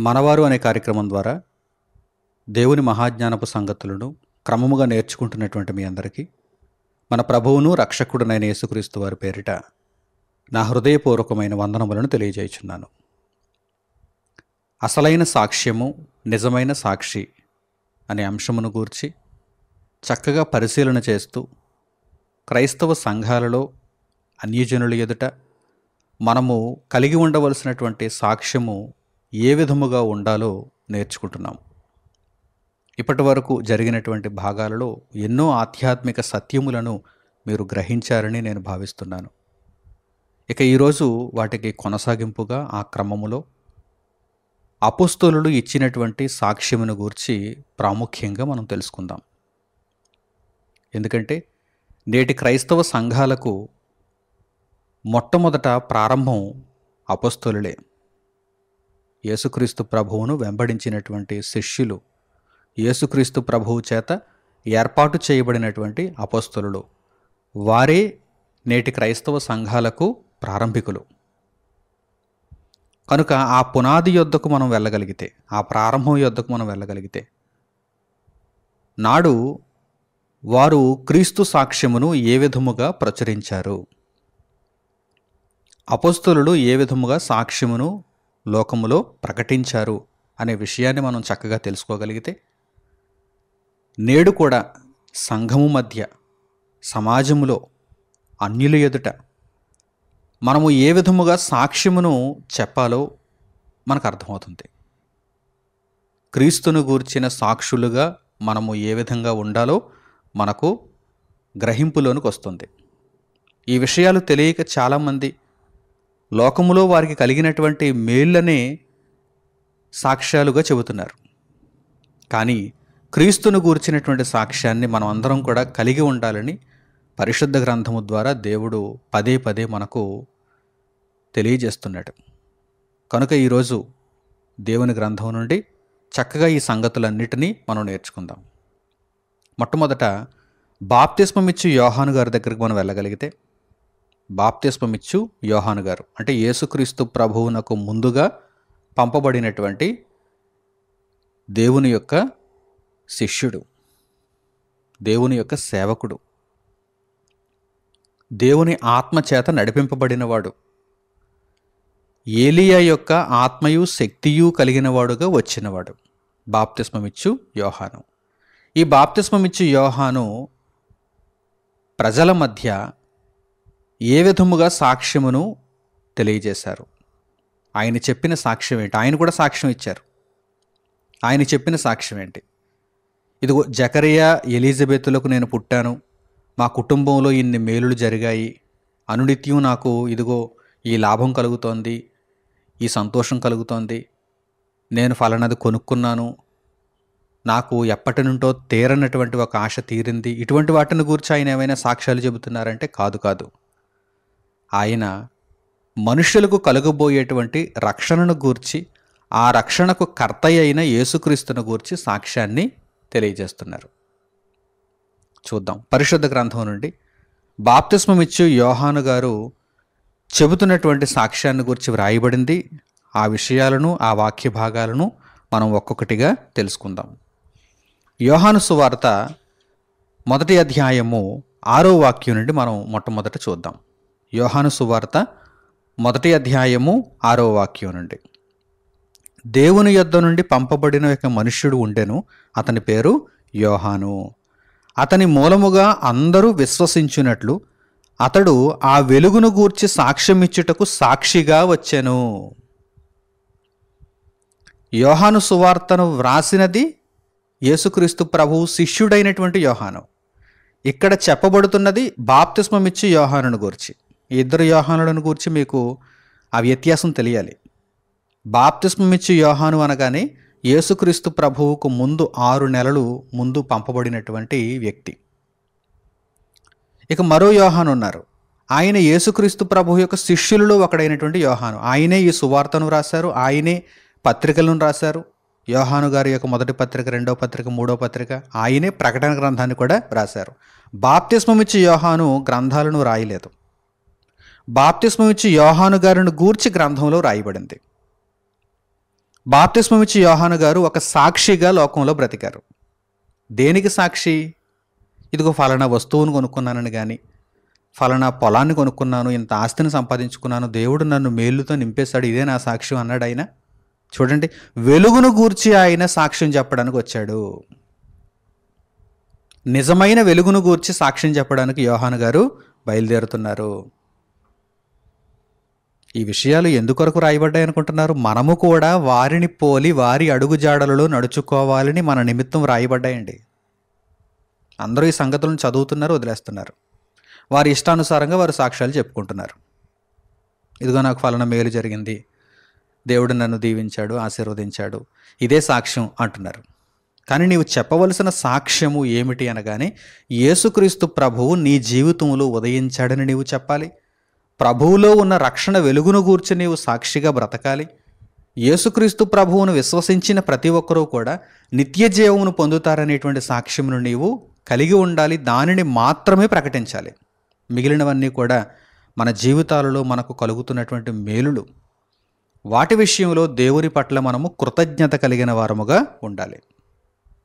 మనవారు అనే కార్యక్రమం ద్వారా దేవుని మహాజ్ఞానపు సంగతులను క్రమముగా నేర్చుకుంటున్నటువంటి మీ అందరికీ మన ప్రభువును రక్షకుడునైన యేసుక్రీస్తు వారి పేరిట నా హృదయపూర్వకమైన వందనములను తెలియజేయుచున్నాను. అసలైన సాక్ష్యము, నిజమైన సాక్షి అనే అంశమును గూర్చి చక్కగా పరిశీలన చేస్తూ క్రైస్తవ సంఘాలలో అన్యజనుల ఎదుట మనము కలిగి ఉండవలసినటువంటి సాక్ష్యము ఏ విధముగా ఉండాలో నేర్చుకుంటున్నాం. ఇప్పటి వరకు జరిగినటువంటి భాగాలలో ఎన్నో ఆధ్యాత్మిక సత్యములను మీరు గ్రహించారని నేను భావిస్తున్నాను. ఇక ఈరోజు వాటికి కొనసాగింపుగా ఆ క్రమములో అపోస్తలులు ఇచ్చినటువంటి సాక్ష్యమును గూర్చి ప్రాముఖ్యంగా మనం తెలుసుకుందాం. ఎందుకంటే నేటి క్రైస్తవ సంఘాలకు మొట్టమొదట ప్రారంభం అపోస్తలులే. యేసుక్రీస్తు ప్రభువును వెంబడించినటువంటి శిష్యులు, యేసుక్రీస్తు ప్రభువు చేత ఏర్పాటు చేయబడినటువంటి అపోస్తలులు, వారే నేటి క్రైస్తవ సంఘాలకు ప్రారంభికులు. కనుక ఆ పునాది యొద్దకు మనం వెళ్ళగలిగితే, ఆ ప్రారంభం యొద్దకు మనం వెళ్ళగలిగితే, నాడు వారు క్రీస్తు సాక్ష్యమును ఏ విధముగా ప్రచురించారు, అపోస్తలులు ఏ విధముగా సాక్ష్యమును లోకములో ప్రకటించారు అనే విషయాన్ని మనం చక్కగా తెలుసుకోగలిగితే, నేడు కూడా సంఘము మధ్య, సమాజములో, అన్యుల ఎదుట మనము ఏ విధముగా సాక్ష్యమును చెప్పాలో మనకు అర్థమవుతుంది. క్రీస్తును గూర్చిన సాక్షులుగా మనము ఏ విధంగా ఉండాలో మనకు గ్రహింపులోనికి వస్తుంది. ఈ విషయాలు తెలియక చాలామంది లోకములో వారికి కలిగినటువంటి మేళ్ళనే సాక్ష్యాలుగా చెబుతున్నారు. కానీ క్రీస్తును గూర్చినటువంటి సాక్ష్యాన్ని మనం అందరం కూడా కలిగి ఉండాలని పరిశుద్ధ గ్రంథము ద్వారా దేవుడు పదే పదే మనకు తెలియజేస్తున్నాడు. కనుక ఈరోజు దేవుని గ్రంథం నుండి చక్కగా ఈ సంగతులన్నిటినీ మనం నేర్చుకుందాం. మొట్టమొదట బాప్తిస్మమిచ్చు యోహాను గారి దగ్గరికి మనం వెళ్ళగలిగితే, బాప్తిస్మమిచ్చు యోహాను గారు అంటే యేసుక్రీస్తు ప్రభువునకు ముందుగా పంపబడినటువంటి దేవుని యొక్క శిష్యుడు, దేవుని యొక్క సేవకుడు, దేవుని ఆత్మచేత నడిపింపబడినవాడు, ఏలియా యొక్క ఆత్మయు శక్తియు కలిగినవాడుగా వచ్చినవాడు బాప్తిస్మమిచ్చు యోహాను. ఈ బాప్తిస్మమిచ్చు యోహాను ప్రజల మధ్య ఏ విధముగా సాక్ష్యమును తెలియజేశారు, ఆయన చెప్పిన సాక్ష్యం ఏంటి, ఆయన కూడా సాక్ష్యం ఇచ్చారు. ఆయన చెప్పిన సాక్ష్యం ఏంటి? ఇదిగో జకరియా ఎలిజబెతులకు నేను పుట్టాను, మా కుటుంబంలో ఇన్ని మేలులు జరిగాయి, అనునిత్యం నాకు ఇదిగో ఈ లాభం కలుగుతోంది, ఈ సంతోషం కలుగుతోంది, నేను ఫలానది కొనుక్కున్నాను, నాకు ఎప్పటి నుండో తీరనటువంటి ఒక ఆశ తీరింది, ఇటువంటి వాటిని గురించి ఆయన ఏమైనా సాక్ష్యాలు చెబుతున్నారంటే కాదు. ఆయన మనుష్యులకు కలుగబోయేటువంటి రక్షణను గూర్చి, ఆ రక్షణకు కర్త అయిన యేసుక్రీస్తును గూర్చి సాక్ష్యాన్ని తెలియజేస్తున్నారు. చూద్దాం పరిశుద్ధ గ్రంథం నుండి బాప్తిస్మమిచ్చు యోహాను గారు చెబుతున్నటువంటి సాక్ష్యాన్ని గురించి వ్రాయబడింది. ఆ విషయాలను, ఆ వాక్య భాగాలను మనం ఒక్కొక్కటిగా తెలుసుకుందాం. యోహాను సువార్త 1వ అధ్యాయము 6వ వాక్యం నుండి మనం మొట్టమొదట చూద్దాం. యోహాను సువార్త 1వ అధ్యాయము 6వ వాక్యం నుండి, దేవుని యొద్ద నుండి పంపబడిన ఒక మనుష్యుడు ఉండెను, అతని పేరు యోహాను. అతని మూలముగా అందరూ విశ్వసించున్నట్లు అతడు ఆ వెలుగును గూర్చి సాక్ష్యమిచ్చుటకు సాక్షిగా వచ్చెను. యోహాను సువార్తను వ్రాసినది యేసుక్రీస్తు ప్రభువు శిష్యుడైనటువంటి యోహాను. ఇక్కడ చెప్పబడుతున్నది బాప్తిస్మమిచ్చు యోహానును గూర్చి. ఈ ఇద్దరు యోహానులను గూర్చి మీకు ఆ వ్యత్యాసం తెలియాలి. బాప్తిస్మమిచ్చు యోహాను అనగానే యేసుక్రీస్తు ప్రభువుకు ముందు 6 నెలలు ముందు పంపబడినటువంటి వ్యక్తి. ఇక మరో యోహాను ఉన్నారు. ఆయన యేసుక్రీస్తు ప్రభువు యొక్క శిష్యులలో ఒకడైనటువంటి యోహాను. ఆయనే ఈ సువార్తను రాశారు, ఆయనే పత్రికలను రాశారు. యోహాను గారి యొక్క 1వ పత్రిక, 2వ పత్రిక, 3వ పత్రిక, ఆయనే ప్రకటన గ్రంథాన్ని కూడా రాశారు. బాప్తిస్మమిచ్చు యోహాను గ్రంథాలను రాయలేదు. బాప్తిస్మం ఇచ్చి యోహాను గారిని గూర్చి గ్రంథంలో రాయబడింది. బాప్తిస్మం ఇచ్చి యోహాను గారు ఒక సాక్షిగా లోకంలో బ్రతికారు. దేనికి సాక్షి? ఇదిగో ఫలానా వస్తువును కొనుక్కున్నానని కానీ, ఫలానా పొలాన్ని కొనుక్కున్నాను, ఇంత ఆస్తిని సంపాదించుకున్నాను, దేవుడు నన్ను మేలుతో నింపేశాడు, ఇదే నా సాక్ష్యం అన్నాడు ఆయన. చూడండి, వెలుగును గూర్చి ఆయన సాక్ష్యం చెప్పడానికి వచ్చాడు. నిజమైన వెలుగును గూర్చి సాక్ష్యం చెప్పడానికి యోహాను గారు బయలుదేరుతున్నారు. ఈ విషయాలు ఎందుకొరకు రాయబడ్డాయి అనుకుంటున్నారు? మనము కూడా వారిని పోలి వారి అడుగుజాడలలో నడుచుకోవాలని మన నిమిత్తం రాయబడ్డాయండి. అందరూ ఈ సంగతులను చదువుతున్నారు, వదిలేస్తున్నారు. వారి ఇష్టానుసారంగా వారు సాక్ష్యాలు చెప్పుకుంటున్నారు. ఇదిగో నాకు ఫలానా మేలు జరిగింది, దేవుడు నన్ను దీవించాడు, ఆశీర్వదించాడు, ఇదే సాక్ష్యం అంటున్నారు. కానీ నీవు చెప్పవలసిన సాక్ష్యము ఏమిటి అనగానే, యేసుక్రీస్తు ప్రభువు నీ జీవితంలో ఉదయించాడని నీవు చెప్పాలి. ప్రభువులో ఉన్న రక్షణ వెలుగును గూర్చి నీవు సాక్షిగా బ్రతకాలి. యేసుక్రీస్తు ప్రభువును విశ్వసించిన ప్రతి ఒక్కరూ కూడా నిత్య జీవమును పొందుతారనేటువంటి సాక్ష్యమును నీవు కలిగి ఉండాలి. దానిని మాత్రమే ప్రకటించాలి. మిగిలినవన్నీ కూడా మన జీవితాలలో మనకు కలుగుతున్నటువంటి మేలులు. వాటి విషయంలో దేవుని పట్ల మనము కృతజ్ఞత కలిగిన వారముగా ఉండాలి.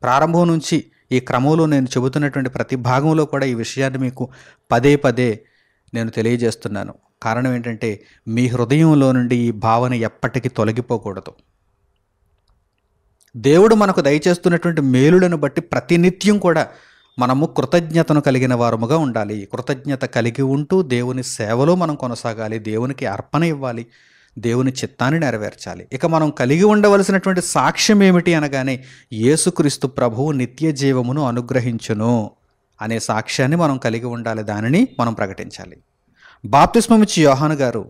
ప్రారంభం నుంచి ఈ క్రమంలో నేను చెబుతున్నటువంటి ప్రతి భాగంలో కూడా ఈ విషయాన్ని మీకు పదే పదే నేను తెలియజేస్తున్నాను. కారణం ఏంటంటే, మీ హృదయంలో నుండి ఈ భావన ఎప్పటికీ తొలగిపోకూడదు. దేవుడు మనకు దయచేస్తున్నటువంటి మేలులను బట్టి ప్రతినిత్యం కూడా మనము కృతజ్ఞతను కలిగిన వారముగా ఉండాలి. కృతజ్ఞత కలిగి ఉంటూ దేవుని సేవలో మనం కొనసాగాలి. దేవునికి అర్పణ ఇవ్వాలి. దేవుని చిత్తాన్ని నెరవేర్చాలి. ఇక మనం కలిగి ఉండవలసినటువంటి సాక్ష్యం ఏమిటి అనగానే, యేసుక్రీస్తు ప్రభువు నిత్య జీవమును అనుగ్రహించును అనే సాక్ష్యాన్ని మనం కలిగి ఉండాలి. దానిని మనం ప్రకటించాలి. బాప్తిస్మం ఇచ్చి యోహాను గారు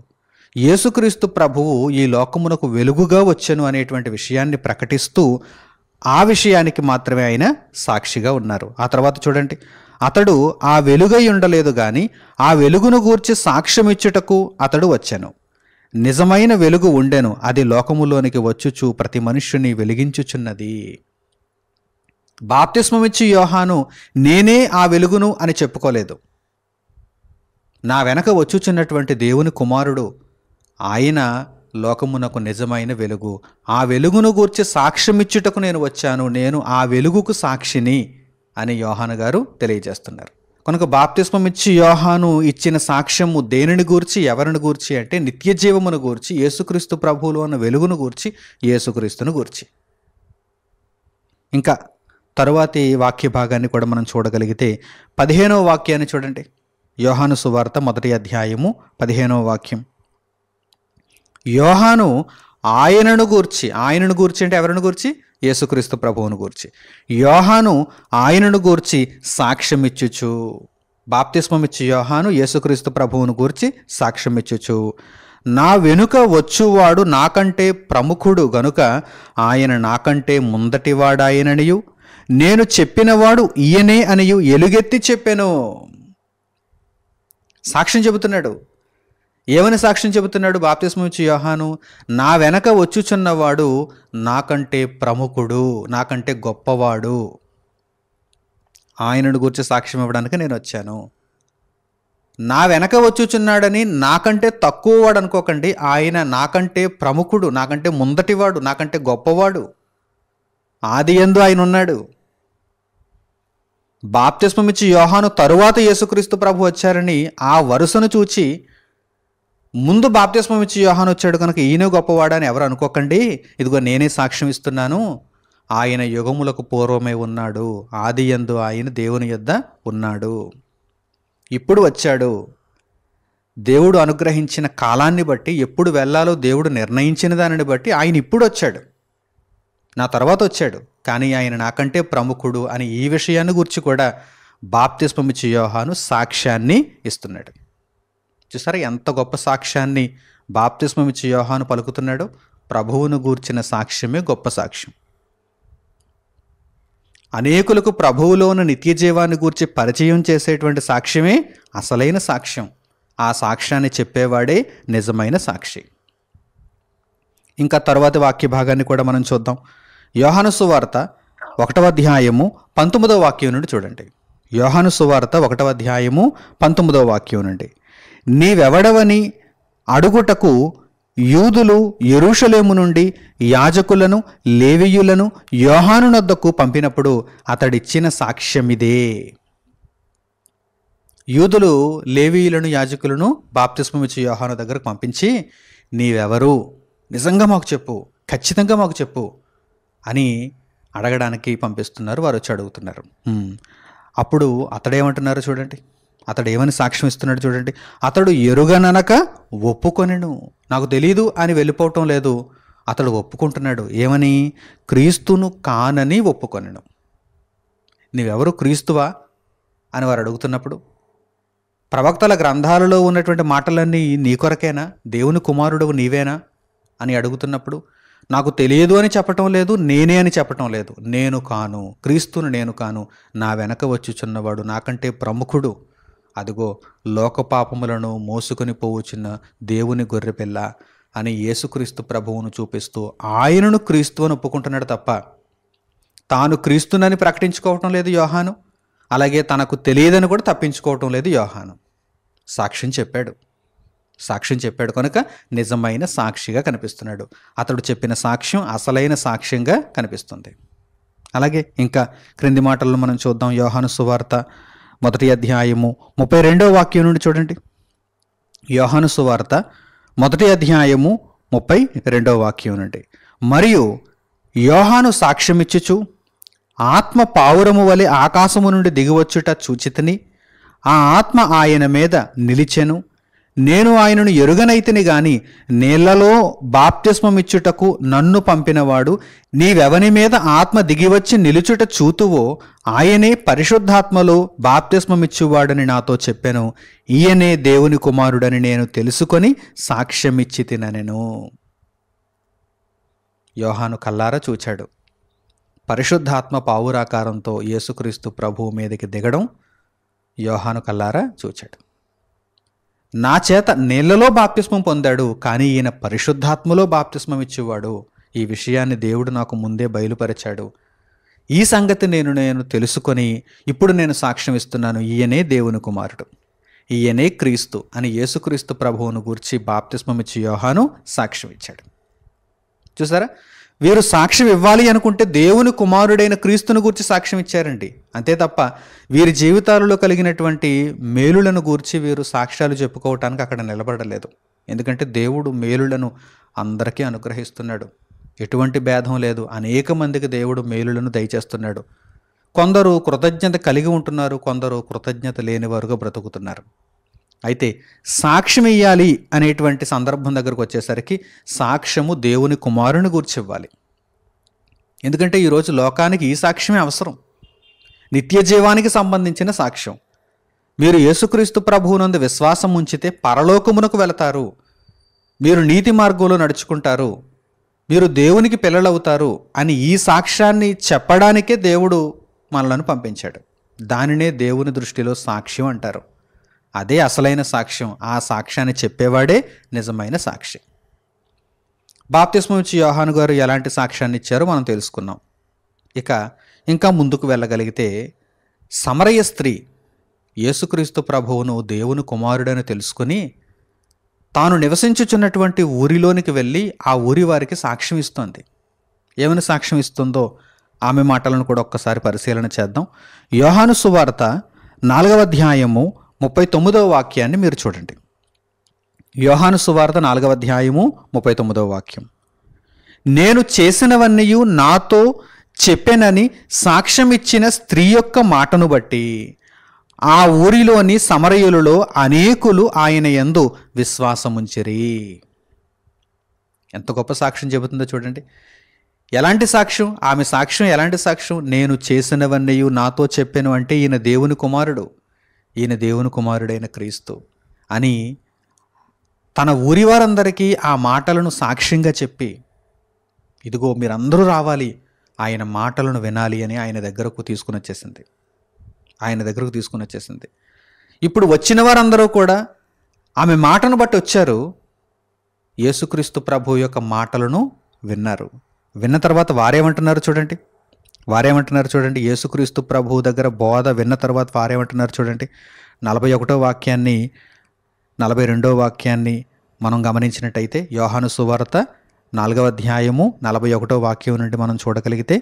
యేసుక్రీస్తు ప్రభువు ఈ లోకమునకు వెలుగుగా వచ్చెను అనేటువంటి విషయాన్ని ప్రకటిస్తూ ఆ విషయానికి మాత్రమే ఆయన సాక్షిగా ఉన్నారు. ఆ తర్వాత చూడండి, అతడు ఆ వెలుగై ఉండలేదు గాని ఆ వెలుగును గూర్చి సాక్ష్యం ఇచ్చుటకు అతడు వచ్చెను. నిజమైన వెలుగు ఉండెను, అది లోకములోనికి వచ్చుచు ప్రతి మనుష్యుని వెలిగించుచున్నది. బాప్తిస్మం ఇచ్చి యోహాను నేనే ఆ వెలుగును అని చెప్పుకోలేదు. నా వెనక వచ్చుచున్నటువంటి దేవుని కుమారుడు, ఆయన లోకమునకు నిజమైన వెలుగు. ఆ వెలుగును గూర్చి సాక్ష్యమిచ్చుటకు నేను వచ్చాను, నేను ఆ వెలుగుకు సాక్షిని అని యోహాను గారు తెలియజేస్తున్నారు. కనుక బాప్తిస్మం ఇచ్చి యోహాను ఇచ్చిన సాక్ష్యము దేనిని గూర్చి, ఎవరిని గూర్చి అంటే నిత్య జీవమును గూర్చి, యేసుక్రీస్తు ప్రభువులో ఉన్న వెలుగును గూర్చి, యేసుక్రీస్తును గూర్చి. ఇంకా తరువాతి వాక్య భాగాన్ని కూడా మనం చూడగలిగితే 15వ వాక్యాన్ని చూడండి. యోహాను సువార్త 1వ అధ్యాయము 15వ వాక్యం. యోహాను ఆయనను గూర్చి అంటే ఎవరిని గూర్చి? యేసుక్రీస్తు ప్రభువును గూర్చి. యోహాను ఆయనను గూర్చి సాక్ష్యమిచ్చుచు. బాప్తిస్మం ఇచ్చి యోహాను యేసుక్రీస్తు ప్రభువును గూర్చి సాక్ష్యమిచ్చుచు, నా వెనుక వచ్చువాడు నాకంటే ప్రముఖుడు గనుక ఆయన నాకంటే ముందటివాడాయననియు, నేను చెప్పినవాడు ఈయనే అనియు ఎలుగెత్తి చెప్పెను. సాక్ష్యం చెబుతున్నాడు. ఏమని సాక్ష్యం చెబుతున్నాడు బాప్తిస్మం ఇచ్చి యోహాను? నా వెనక వచ్చుచున్నవాడు నాకంటే ప్రముఖుడు, నాకంటే గొప్పవాడు, ఆయనను గురించి సాక్ష్యం ఇవ్వడానికి నేను వచ్చాను. నా వెనక వచ్చుచున్నాడని నాకంటే తక్కువ వాడు అనుకోకండి. ఆయన నాకంటే ప్రముఖుడు, నాకంటే ముందటివాడు, నాకంటే గొప్పవాడు. ఆది యందు ఆయన ఉన్నాడు. బాప్తిస్మం ఇచ్చి యోహాను తరువాత యేసుక్రీస్తు ప్రభు వచ్చారని ఆ వరుసను చూచి, ముందు బాప్తిస్మం ఇచ్చి యోహాను వచ్చాడు కనుక ఈయన గొప్పవాడని ఎవరు అనుకోకండి. ఇదిగో నేనే సాక్ష్యం ఇస్తున్నాను. ఆయన యుగములకు పూర్వమే ఉన్నాడు, ఆది యందు ఆయన దేవుని యొద్ద ఉన్నాడు, ఇప్పుడు వచ్చాడు. దేవుడు అనుగ్రహించిన కాలాన్ని బట్టి, ఎప్పుడు వెళ్ళాలో దేవుడు నిర్ణయించిన దానిని బట్టి ఆయన ఇప్పుడు వచ్చాడు, నా తర్వాత వచ్చాడు, కానీ ఆయన నాకంటే ప్రముఖుడు అని ఈ విషయాన్ని గురించి కూడా బాప్తిస్మం ఇచ్చి యోహాను సాక్ష్యాన్ని ఇస్తున్నాడు. చూసారా ఎంత గొప్ప సాక్ష్యాన్ని బాప్తిస్మం ఇచ్చి యోహాను పలుకుతున్నాడు? ప్రభువును గూర్చిన సాక్ష్యమే గొప్ప సాక్ష్యం. అనేకులకు ప్రభువులోని నిత్య జీవాన్ని గూర్చి పరిచయం చేసేటువంటి సాక్ష్యమే అసలైన సాక్ష్యం. ఆ సాక్ష్యాన్ని చెప్పేవాడే నిజమైన సాక్షి. ఇంకా తర్వాతి వాక్య భాగాన్ని కూడా మనం చూద్దాం. యోహాను సువార్త 1వ అధ్యాయము 19వ వాక్యం నుండి చూడండి. యోహాను సువార్త 1వ అధ్యాయము 19వ వాక్యం నుండి. నీవెవడవని అడుగుటకు యూదులు యెరూషలేము నుండి యాజకులను లేవీయులను యోహాను నొద్దకు పంపినప్పుడు అతడిచ్చిన సాక్ష్యమిదే. యూదులు లేవీయులను యాజకులను బాప్తిస్మమిచ్చి యోహాను దగ్గరకు పంపించి, నీవెవరు, నిజంగా మాకు చెప్పు, ఖచ్చితంగా మాకు చెప్పు అని అడగడానికి పంపిస్తున్నారు. వారు వచ్చి అడుగుతున్నారు. అప్పుడు అతడేమంటున్నారు చూడండి, అతడు ఏమని సాక్ష్యం ఇస్తున్నాడు చూడండి. అతడు ఎరుగననక ఒప్పుకొనెను. నాకు తెలీదు అని వెళ్ళిపోవటం లేదు, అతడు ఒప్పుకుంటున్నాడు. ఏమని? క్రీస్తును కానని ఒప్పుకొనెను. నీవెవరు, క్రీస్తువా అని వారు అడుగుతున్నప్పుడు, ప్రవక్తల గ్రంథాలలో ఉన్నటువంటి మాటలన్నీ నీ కొరకేనా, దేవుని కుమారుడు నీవేనా అని అడుగుతున్నప్పుడు, నాకు తెలియదు అని చెప్పటం లేదు, నేనే అని చెప్పటం లేదు. నేను కాను, క్రీస్తును నేను కాను, నా వెనక వచ్చుచున్నవాడు నాకంటే ప్రముఖుడు, అదిగో లోక పాపములను మోసుకొని పోవుచున్న దేవుని గొర్రెపిల్ల అని యేసుక్రీస్తు ప్రభువును చూపిస్తూ ఆయనను క్రీస్తు అని ఒప్పుకుంటున్నాడు తప్ప తాను క్రీస్తునని ప్రకటించుకోవటం లేదు యోహాను. అలాగే తనకు తెలియదని కూడా తప్పించుకోవటం లేదు యోహాను. సాక్ష్యం చెప్పాడు కనుక నిజమైన సాక్షిగా కనిపిస్తున్నాడు. అతడు చెప్పిన సాక్ష్యం అసలైన సాక్ష్యంగా కనిపిస్తుంది. అలాగే ఇంకా క్రింది మాటలను మనం చూద్దాం. యోహాను సువార్త 1వ అధ్యాయము 32వ వాక్యం నుండి చూడండి. యోహాను సువార్త 1వ అధ్యాయము 32వ వాక్యం నుండి, మరియు యోహాను సాక్ష్యమిచ్చుచు ఆత్మ పావురము వలె ఆకాశము నుండి దిగివచ్చుట చూచితిని, ఆ ఆత్మ ఆయన మీద నిలిచెను. నేను ఆయనను ఎరుగనైతిని గాని నీళ్లలో బాప్తిస్మమిచ్చుటకు నన్ను పంపినవాడు నీవెవని మీద ఆత్మ దిగివచ్చి నిలుచుట చూతువో ఆయనే పరిశుద్ధాత్మలో బాప్తిస్మమిచ్చువాడని నాతో చెప్పెను. ఈయనే దేవుని కుమారుడని నేను తెలుసుకొని సాక్ష్యమిచ్చి తిననెను. యోహాను కల్లారా చూచాడు. పరిశుద్ధాత్మ పావురాకారంతో యేసుక్రీస్తు ప్రభువు మీదకి దిగడం యోహాను కల్లారా చూచాడు. నా చేత నీళ్లలో బాప్తిస్మం పొందాడు, కానీ ఈయన పరిశుద్ధాత్మలో బాప్తిస్మం ఇచ్చేవాడు. ఈ విషయాన్ని దేవుడు నాకు ముందే బయలుపరిచాడు. ఈ సంగతి నేను తెలుసుకొని ఇప్పుడు నేను సాక్ష్యం ఇస్తున్నాను. ఈయనే దేవుని కుమారుడు, ఈయనే క్రీస్తు అని యేసుక్రీస్తు ప్రభువును గూర్చి బాప్తిస్మం ఇచ్చి యోహాను సాక్ష్యం ఇచ్చాడు. చూసారా, వీరు సాక్ష్యం ఇవ్వాలి అనుకుంటే దేవుని కుమారుడైన క్రీస్తును గూర్చి సాక్ష్యం ఇచ్చారండి. అంతే తప్ప వీరి జీవితాలలో కలిగినటువంటి మేలులను గూర్చి వీరు సాక్ష్యాలు చెప్పుకోవటానికి అక్కడ నిలబడలేదు. ఎందుకంటే దేవుడు మేలులను అందరికీ అనుగ్రహిస్తున్నాడు, ఎటువంటి భేదం లేదు. అనేక మందికి దేవుడు మేలులను దయచేస్తున్నాడు. కొందరు కృతజ్ఞత కలిగి ఉంటున్నారు, కొందరు కృతజ్ఞత లేని వారుగా బ్రతుకుతున్నారు. అయితే సాక్ష్యం ఇవ్వాలి అనేటువంటి సందర్భం దగ్గరకు వచ్చేసరికి సాక్ష్యము దేవుని కుమారుని గురించి ఇవ్వాలి. ఎందుకంటే ఈరోజు లోకానికి ఈ సాక్ష్యమే అవసరం, నిత్య జీవానికి సంబంధించిన సాక్ష్యం. మీరు యేసుక్రీస్తు ప్రభువునందు విశ్వాసం ఉంచితే పరలోకమునకు వెళతారు, మీరు నీతి మార్గంలో నడుచుకుంటారు, మీరు దేవునికి పిల్లలవుతారు అని ఈ సాక్ష్యాన్ని చెప్పడానికే దేవుడు మనలను పంపించాడు. దానినే దేవుని దృష్టిలో సాక్ష్యం అంటారు. అదే అసలైన సాక్ష్యం. ఆ సాక్ష్యాన్ని చెప్పేవాడే నిజమైన సాక్షి. బాప్తిస్మం ఇచ్చి యోహాను గారు ఎలాంటి సాక్ష్యాన్ని ఇచ్చారో మనం తెలుసుకున్నాం. ఇంకా ముందుకు వెళ్ళగలిగితే సమరయ స్త్రీ యేసుక్రీస్తు ప్రభువును దేవుని కుమారుడని తెలుసుకుని తాను నివసించుచున్నటువంటి ఊరిలోనికి వెళ్ళి ఆ ఊరి వారికి సాక్ష్యం ఇస్తోంది. ఏమని సాక్ష్యం ఇస్తుందో ఆమె మాటలను కూడా ఒక్కసారి పరిశీలన చేద్దాం. యోహాను సువార్త 4వ అధ్యాయము 39వ వాక్యాన్ని మీరు చూడండి. యోహాను సువార్త 4వ అధ్యాయము 39వ వాక్యం, నేను చేసినవన్నీ నాతో చెప్పెనని సాక్ష్యం ఇచ్చిన స్త్రీ యొక్క మాటను బట్టి ఆ ఊరిలోని సమరయులలో అనేకులు ఆయన యందు విశ్వాసముంచిరి. ఎంత గొప్ప సాక్ష్యం చెబుతుందో చూడండి. ఎలాంటి సాక్ష్యం? ఆమె సాక్ష్యం ఎలాంటి సాక్ష్యం? నేను చేసినవన్నీ నాతో చెప్పాను అంటే ఈయన దేవుని కుమారుడు, ఈయన దేవుని కుమారుడైన క్రీస్తు అని తన ఊరి వారందరికీ ఆ మాటలను సాక్ష్యంగా చెప్పి, ఇదిగో మీరందరూ రావాలి, ఆయన మాటలను వినాలి అని ఆయన దగ్గరకు తీసుకుని వచ్చేసింది. ఇప్పుడు వచ్చిన వారందరూ కూడా ఆమె మాటను బట్టి వచ్చారు, యేసుక్రీస్తు ప్రభు యొక్క మాటలను విన్నారు. విన్న తర్వాత వారేమంటున్నారు చూడండి. యేసుక్రీస్తు ప్రభువు దగ్గర బోధ విన్న తర్వాత వారేమంటున్నారు చూడండి. 41వ వాక్యాన్ని 42వ వాక్యాన్ని మనం గమనించినట్టయితే, యోహాను సువార్త 4వ అధ్యాయము 41వ వాక్యం నుండి మనం చూడగలిగితే,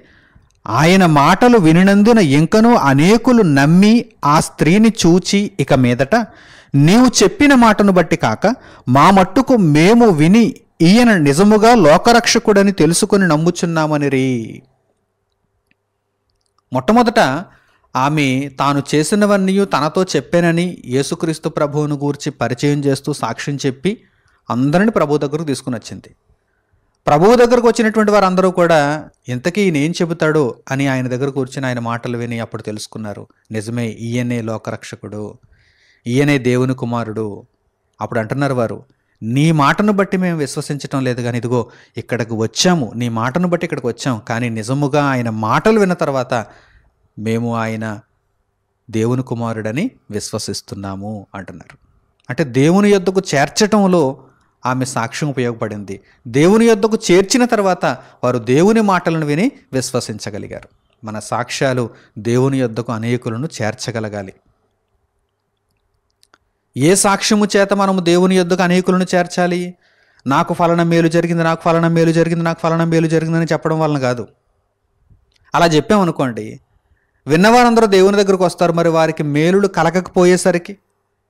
ఆయన మాటలు వినినందున ఇంకనూ అనేకులు నమ్మి ఆ స్త్రీని చూచి, ఇక మీదట నీవు చెప్పిన మాటను బట్టి కాక మా మట్టుకు మేము విని ఈయన నిజముగా లోకరక్షకుడని తెలుసుకొని నమ్ముచున్నామనిరి. మొట్టమొదట ఆమె తాను చేసినవన్నీ తనతో చెప్పానని యేసుక్రీస్తు ప్రభువును గూర్చి పరిచయం చేస్తూ సాక్ష్యం చెప్పి అందరిని ప్రభువు దగ్గరకు తీసుకుని వచ్చింది. ప్రభువు దగ్గరకు వచ్చినటువంటి వారందరూ కూడా ఇంతకీ ఈయన ఏం చెబుతాడో అని ఆయన దగ్గర కూర్చుని ఆయన మాటలు విని అప్పుడు తెలుసుకున్నారు, నిజమే ఈయనే లోకరక్షకుడు, ఈయనే దేవుని కుమారుడు. అప్పుడు అంటున్నారు వారు, నీ మాటను బట్టి మేము విశ్వసించటం లేదు, కానీ ఇదిగో ఇక్కడికి వచ్చాము, నీ మాటను బట్టి ఇక్కడికి వచ్చాము, కానీ నిజముగా ఆయన మాటలు విన్న తర్వాత మేము ఆయన దేవుని కుమారుడని విశ్వసిస్తున్నాము అంటున్నారు. అంటే దేవుని యొద్దకు చేర్చటంలో ఆమె సాక్ష్యం ఉపయోగపడింది. దేవుని యొద్దకు చేర్చిన తర్వాత వారు దేవుని మాటలను విని విశ్వసించగలిగారు. మన సాక్ష్యాలు దేవుని యొద్దకు అనేకులను చేర్చగలగాలి. ఏ సాక్ష్యము చేత మనము దేవుని యొద్దకు అనేకులను చేర్చాలి? నాకు ఫలానా మేలు జరిగింది, నాకు ఫలానా మేలు జరిగింది, నాకు ఫలానా మేలు జరిగిందని చెప్పడం వలన కాదు. అలా చెప్పామనుకోండి, విన్నవారందరూ దేవుని దగ్గరకు వస్తారు, మరి వారికి మేలులు కలగకపోయేసరికి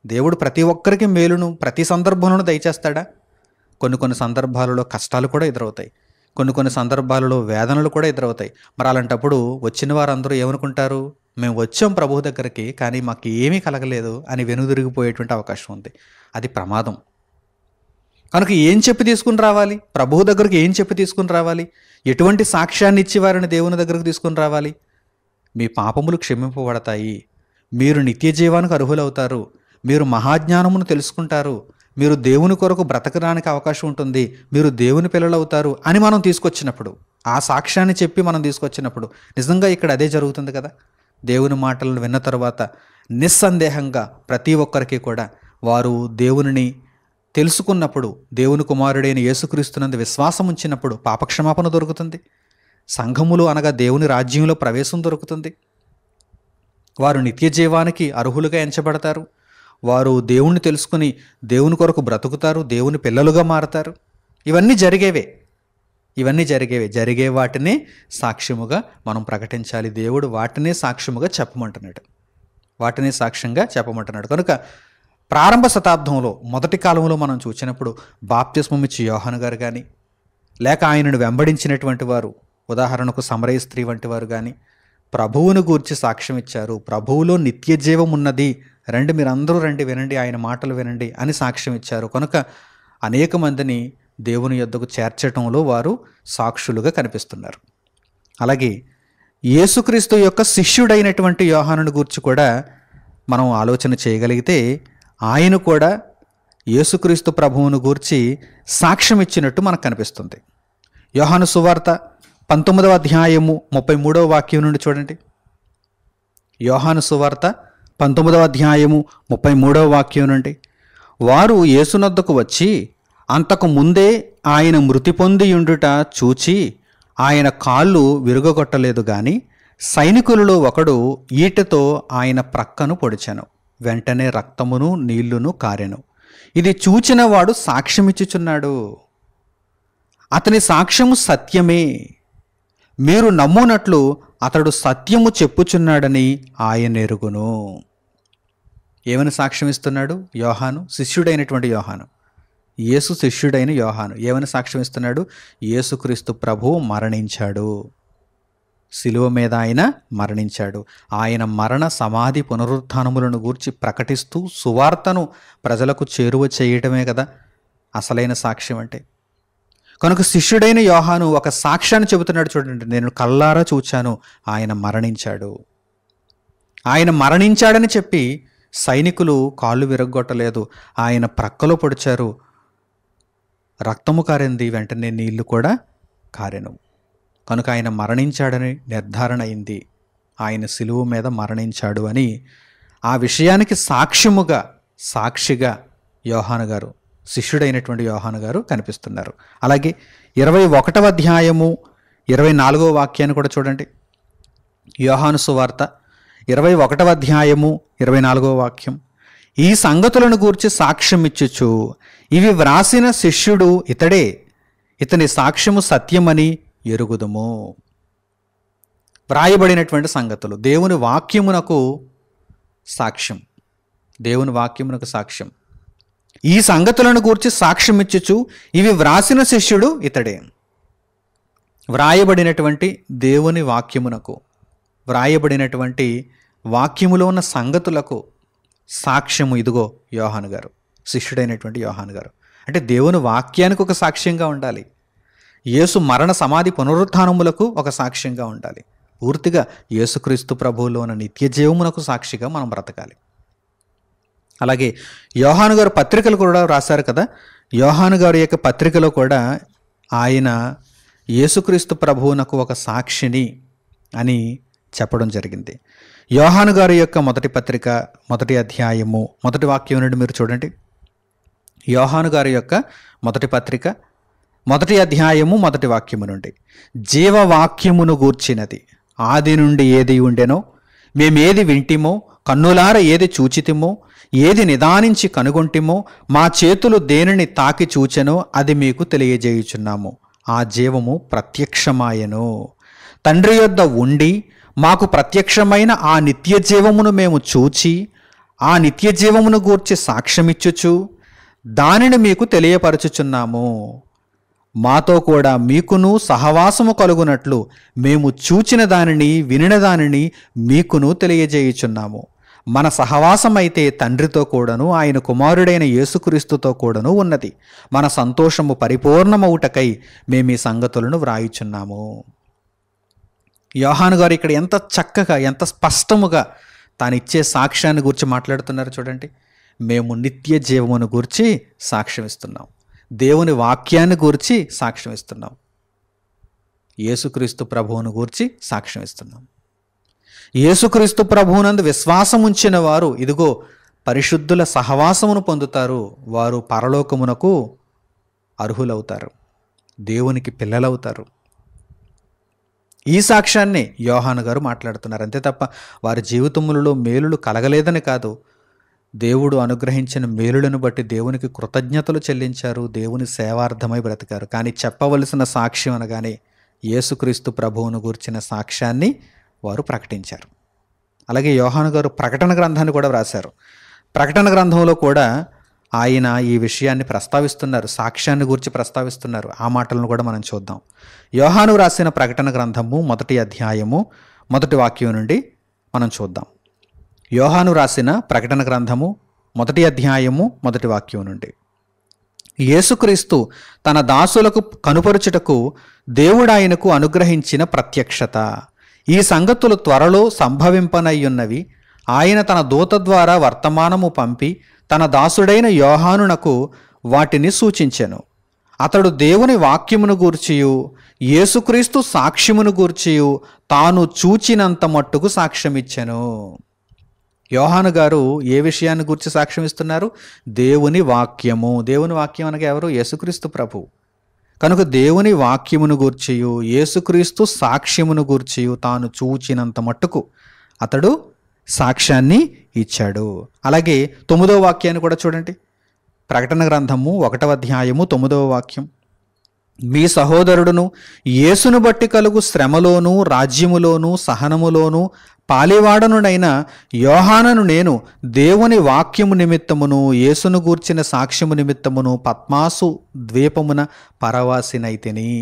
దేవుడు ప్రతి ఒక్కరికి మేలును ప్రతి సందర్భంలోనూ దయచేస్తాడా? కొన్ని సందర్భాలలో కష్టాలు కూడా ఎదురవుతాయి, కొన్ని సందర్భాలలో వేదనలు కూడా ఎదురవుతాయి. మరి అలాంటప్పుడు వచ్చిన వారందరూ ఏమనుకుంటారు, మేము వచ్చాం ప్రభువు దగ్గరికి, కానీ మాకు ఏమీ కలగలేదు అని వెనుదిరిగిపోయేటువంటి అవకాశం ఉంది. అది ప్రమాదం. కనుక ఏం చెప్పి తీసుకుని రావాలి? ప్రభువు దగ్గరకు ఏం చెప్పి తీసుకుని రావాలి? ఎటువంటి సాక్ష్యాన్ని ఇచ్చి వారిని దేవుని దగ్గరకు తీసుకుని రావాలి? మీ పాపములు క్షమింపబడతాయి, మీరు నిత్య జీవానికి అర్హులవుతారు, మీరు మహాజ్ఞానమును తెలుసుకుంటారు, మీరు దేవుని కొరకు బ్రతకడానికి అవకాశం ఉంటుంది, మీరు దేవుని పిల్లలవుతారు అని మనం తీసుకొచ్చినప్పుడు, ఆ సాక్ష్యాన్ని చెప్పి మనం తీసుకొచ్చినప్పుడు నిజంగా ఇక్కడ అదే జరుగుతుంది కదా. దేవుని మాటలను విన్న తర్వాత నిస్సందేహంగా ప్రతి ఒక్కరికి కూడా వారు దేవునిని తెలుసుకున్నప్పుడు, దేవుని కుమారుడైన యేసుక్రీస్తునందు విశ్వాసం ఉంచినప్పుడు పాపక్షమాపణ దొరుకుతుంది, సంఘములు అనగా దేవుని రాజ్యంలో ప్రవేశం దొరుకుతుంది, వారు నిత్య జీవానికి అర్హులుగా ఎంచబడతారు, వారు దేవుణ్ణి తెలుసుకుని దేవుని కొరకు బ్రతుకుతారు, దేవుని పిల్లలుగా మారతారు. ఇవన్నీ జరిగే వాటినే సాక్ష్యముగా మనం ప్రకటించాలి. దేవుడు వాటినే సాక్ష్యముగా చెప్పమంటున్నాడు, వాటినే సాక్ష్యంగా చెప్పమంటున్నాడు. కనుక ప్రారంభ శతాబ్దంలో మొదటి కాలంలో మనం చూసినప్పుడు బాప్తిస్మం ఇచ్చి యోహాను గారు కానీ, లేక ఆయనను వెంబడించినటువంటి వారు, ఉదాహరణకు సమరయ స్త్రీ వంటి వారు కానీ ప్రభువును గూర్చి సాక్ష్యం ఇచ్చారు. ప్రభువులో నిత్య జీవం ఉన్నది, రండి మీరందరూ రండి, వినండి, ఆయన మాటలు వినండి అని సాక్ష్యం ఇచ్చారు. కనుక అనేక మందిని దేవుని యొద్దకు చేర్చటంలో వారు సాక్షులుగా కనిపిస్తున్నారు. అలాగే యేసుక్రీస్తు యొక్క శిష్యుడైనటువంటి యోహానుని గూర్చి కూడా మనం ఆలోచన చేయగలిగితే, ఆయన కూడా యేసుక్రీస్తు ప్రభువును గూర్చి సాక్ష్యం ఇచ్చినట్టు మనకు కనిపిస్తుంది. యోహాను సువార్త 19వ అధ్యాయము 33వ వాక్యం నుండి చూడండి. యోహాను సువార్త 19వ అధ్యాయము 33వ వాక్యం నుండి, వారు యేసునొద్దకు వచ్చి అంతకు ముందే ఆయన మృతి పొంది ఉండుట చూచి ఆయన కాళ్ళు విరుగగొట్టలేదు గాని సైనికులలో ఒకడు ఈటెతో ఆయన ప్రక్కను పొడిచెను, వెంటనే రక్తమును నీళ్లును కారెను. ఇది చూచిన వాడు సాక్ష్యమిచ్చుచున్నాడు, అతని సాక్ష్యము సత్యమే, మీరు నమ్మునట్లు అతడు సత్యము చెప్పుచున్నాడని ఆయన ఎరుగును. ఏమని సాక్ష్యం ఇస్తున్నాడు యోహాను? శిష్యుడైనటువంటి యోహాను, యేసు శిష్యుడైన యోహాను ఏమని సాక్ష్యం ఇస్తున్నాడు? యేసుక్రీస్తు ప్రభువు మరణించాడు, శిలువ మీద ఆయన మరణించాడు. ఆయన మరణ సమాధి పునరుత్థానములను గూర్చి ప్రకటిస్తూ సువార్తను ప్రజలకు చేరువ చేయటమే కదా అసలైన సాక్ష్యం అంటే. కనుక శిష్యుడైన యోహాను ఒక సాక్ష్యాన్ని చెబుతున్నాడు. చూడండి, నేను కళ్ళారా చూచాను, ఆయన మరణించాడు. ఆయన మరణించాడని చెప్పి సైనికులు కాళ్ళు విరగ్గొట్టలేదు, ఆయన ప్రక్కలో పొడిచారు, రక్తము కారింది, వెంటనే నీళ్లు కూడా కారెను. కనుక ఆయన మరణించాడని నిర్ధారణ అయింది, ఆయన శిలువ మీద మరణించాడు అని ఆ విషయానికి సాక్షిగా యోహాను గారు, శిష్యుడైనటువంటి యోహాను గారు కనిపిస్తున్నారు. అలాగే 21వ అధ్యాయము 24వ వాక్యాన్ని కూడా చూడండి. యోహాను సువార్త 21వ అధ్యాయము 24వ వాక్యం, ఈ సంగతులను గూర్చి సాక్ష్యం ఇచ్చుచు ఇవి వ్రాసిన శిష్యుడు ఇతడే, ఇతని సాక్ష్యము సత్యమని ఎరుగుదుము. వ్రాయబడినటువంటి సంగతులు దేవుని వాక్యమునకు సాక్ష్యం, దేవుని వాక్యమునకు సాక్ష్యం. ఈ సంగతులను గూర్చి సాక్ష్యం ఇచ్చుచు ఇవి వ్రాసిన శిష్యుడు ఇతడే. వ్రాయబడినటువంటి దేవుని వాక్యమునకు, వ్రాయబడినటువంటి వాక్యములో ఉన్న సంగతులకు సాక్ష్యము ఇదిగో యోహాను గారు, శిష్యుడైనటువంటి యోహాను గారు. అంటే దేవుని వాక్యానికి ఒక సాక్ష్యంగా ఉండాలి, యేసు మరణ సమాధి పునరుత్థానములకు ఒక సాక్ష్యంగా ఉండాలి, పూర్తిగా యేసుక్రీస్తు ప్రభువులో ఉన్న నిత్య జీవమునకు సాక్షిగా మనం బ్రతకాలి. అలాగే యోహాను గారు పత్రికలు కూడా రాశారు కదా. యోహాను గారి యొక్క పత్రికలో కూడా ఆయన యేసుక్రీస్తు ప్రభువునకు ఒక సాక్షిని అని చెప్పడం జరిగింది. యోహాను గారి యొక్క మొదటి పత్రిక 1వ అధ్యాయము 1వ వాక్యం నుండి మీరు చూడండి. యోహాను గారి యొక్క మొదటి పత్రిక 1వ అధ్యాయము 1వ వాక్యము నుండి, జీవవాక్యమును గూర్చినది ఆది నుండి ఏది ఉండెనో, మేమేది వింటిమో, కన్నులార ఏది చూచితిమో, ఏది నిదానించి కనుగొంటిమో, మా చేతులు దేనిని తాకి చూచెనో అది మీకు తెలియజేయుచున్నాము. ఆ జీవము ప్రత్యక్షమాయెను, తండ్రి యొద్ద ఉండి మాకు ప్రత్యక్షమైన ఆ నిత్య జీవమును మేము చూచి ఆ నిత్య జీవమును గూర్చి సాక్ష్యమిచ్చుచు దానిని మీకు తెలియపరచుచున్నాము. మాతో కూడా మీకును సహవాసము కలుగునట్లు మేము చూచిన దానిని వినిన దానిని మీకును తెలియజేయుచున్నాము. మన సహవాసం అయితే తండ్రితో కూడాను ఆయన కుమారుడైన యేసుక్రీస్తుతో కూడాను ఉన్నది. మన సంతోషము పరిపూర్ణమవుటకై మేము ఈ సంగతులను వ్రాయుచున్నాము. యోహాను గారు ఇక్కడ ఎంత చక్కగా, ఎంత స్పష్టముగా తాను ఇచ్చే సాక్ష్యాన్ని గురించి మాట్లాడుతున్నారు చూడండి. మేము నిత్య జీవమును గూర్చి సాక్ష్యం ఇస్తున్నాం, దేవుని వాక్యాన్ని గూర్చి సాక్ష్యం ఇస్తున్నాం, యేసుక్రీస్తు ప్రభువును గూర్చి సాక్ష్యం ఇస్తున్నాం. యేసుక్రీస్తు ప్రభువునందు విశ్వాసం ఉంచిన వారు ఇదిగో పరిశుద్ధుల సహవాసమును పొందుతారు, వారు పరలోకమునకు అర్హులవుతారు, దేవునికి పిల్లలవుతారు. ఈ సాక్ష్యాన్ని యోహాను గారు మాట్లాడుతున్నారు. అంతే తప్ప వారి జీవితములలో మేలులు కలగలేదని కాదు, దేవుడు అనుగ్రహించిన మేలులను బట్టి దేవునికి కృతజ్ఞతలు చెల్లించారు, దేవుని సేవార్థమై బ్రతికారు. కానీ చెప్పవలసిన సాక్ష్యం అనగానే యేసుక్రీస్తు ప్రభువును గూర్చిన సాక్ష్యాన్ని వారు ప్రకటించారు. అలాగే యోహాను గారు ప్రకటన గ్రంథాన్ని కూడా వ్రాశారు. ప్రకటన గ్రంథంలో కూడా ఆయన ఈ విషయాన్ని ప్రస్తావిస్తున్నారు, సాక్ష్యాన్ని గురించి ప్రస్తావిస్తున్నారు. ఆ మాటలను కూడా మనం చూద్దాం. యోహాను రాసిన ప్రకటన గ్రంథము 1వ అధ్యాయము 1వ వాక్యం నుండి మనం చూద్దాం. యోహాను రాసిన ప్రకటన గ్రంథము 1వ అధ్యాయము 1వ వాక్యం నుండి, యేసుక్రీస్తు తన దాసులకు కనుపరుచుటకు దేవుడు ఆయనకు అనుగ్రహించిన ప్రత్యక్షత. ఈ సంగతులు త్వరలో సంభవింపనయ్యున్నవి. ఆయన తన దూత ద్వారా వర్తమానము పంపి తన దాసుడైన యోహానునకు వాటిని సూచించెను. అతడు దేవుని వాక్యమును గూర్చియు యేసుక్రీస్తు సాక్ష్యమును గూర్చియు తాను చూచినంత మట్టుకు సాక్ష్యమిచ్చెను. యోహాను గారు ఏ విషయాన్ని గూర్చి సాక్ష్యం ఇస్తున్నారు? దేవుని వాక్యము. దేవుని వాక్యం అనగా ఎవరు? యేసుక్రీస్తు ప్రభు. కనుక దేవుని వాక్యమును గూర్చియు యేసుక్రీస్తు సాక్ష్యమును గూర్చియు తాను చూచినంత మట్టుకు అతడు సాక్ష్యాన్ని ఇచ్చాడు. అలాగే 9వ వాక్యాన్ని కూడా చూడండి. ప్రకటన గ్రంథము 1వ అధ్యాయము 9వ వాక్యం, మీ సహోదరుడును యేసును బట్టి కలుగు శ్రమలోను రాజ్యములోను సహనములోను పాలివాడనుడైన యోహానను నేను దేవుని వాక్యము నిమిత్తమును యేసును గూర్చిన సాక్ష్యము నిమిత్తమును పద్మాసు ద్వీపమున పరవాసినైతిని.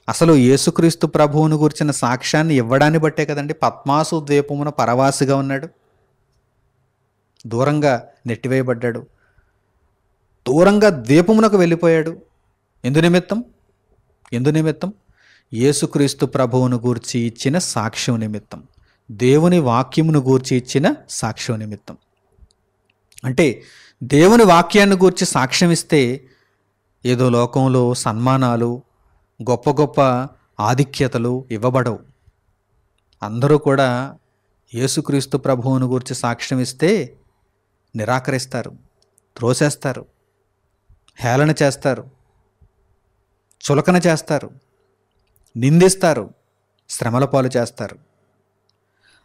అసలు యేసుక్రీస్తు ప్రభువును గూర్చిన సాక్ష్యాన్ని ఇవ్వడాన్ని బట్టే కదండి పద్మాసు ద్వీపమున పరవాసిగా ఉన్నాడు. దూరంగా నెట్టివేయబడ్డాడు, దూరంగా ద్వీపమునకు వెళ్ళిపోయాడు. ఎందు నిమిత్తం? యేసుక్రీస్తు ప్రభువును గూర్చి ఇచ్చిన సాక్ష్యం నిమిత్తం, దేవుని వాక్యమును గూర్చి ఇచ్చిన సాక్ష్యం నిమిత్తం. అంటే దేవుని వాక్యాన్ని గూర్చి సాక్ష్యం ఇస్తే ఏదో లోకంలో సన్మానాలు, గొప్ప గొప్ప ఆధిక్యతలు ఇవ్వబడవు. అందరూ కూడా యేసుక్రీస్తు ప్రభువును గూర్చి సాక్ష్యం ఇస్తే నిరాకరిస్తారు, త్రోసేస్తారు, హేళన చేస్తారు, చులకన చేస్తారు, నిందిస్తారు, శ్రమల పాలు చేస్తారు.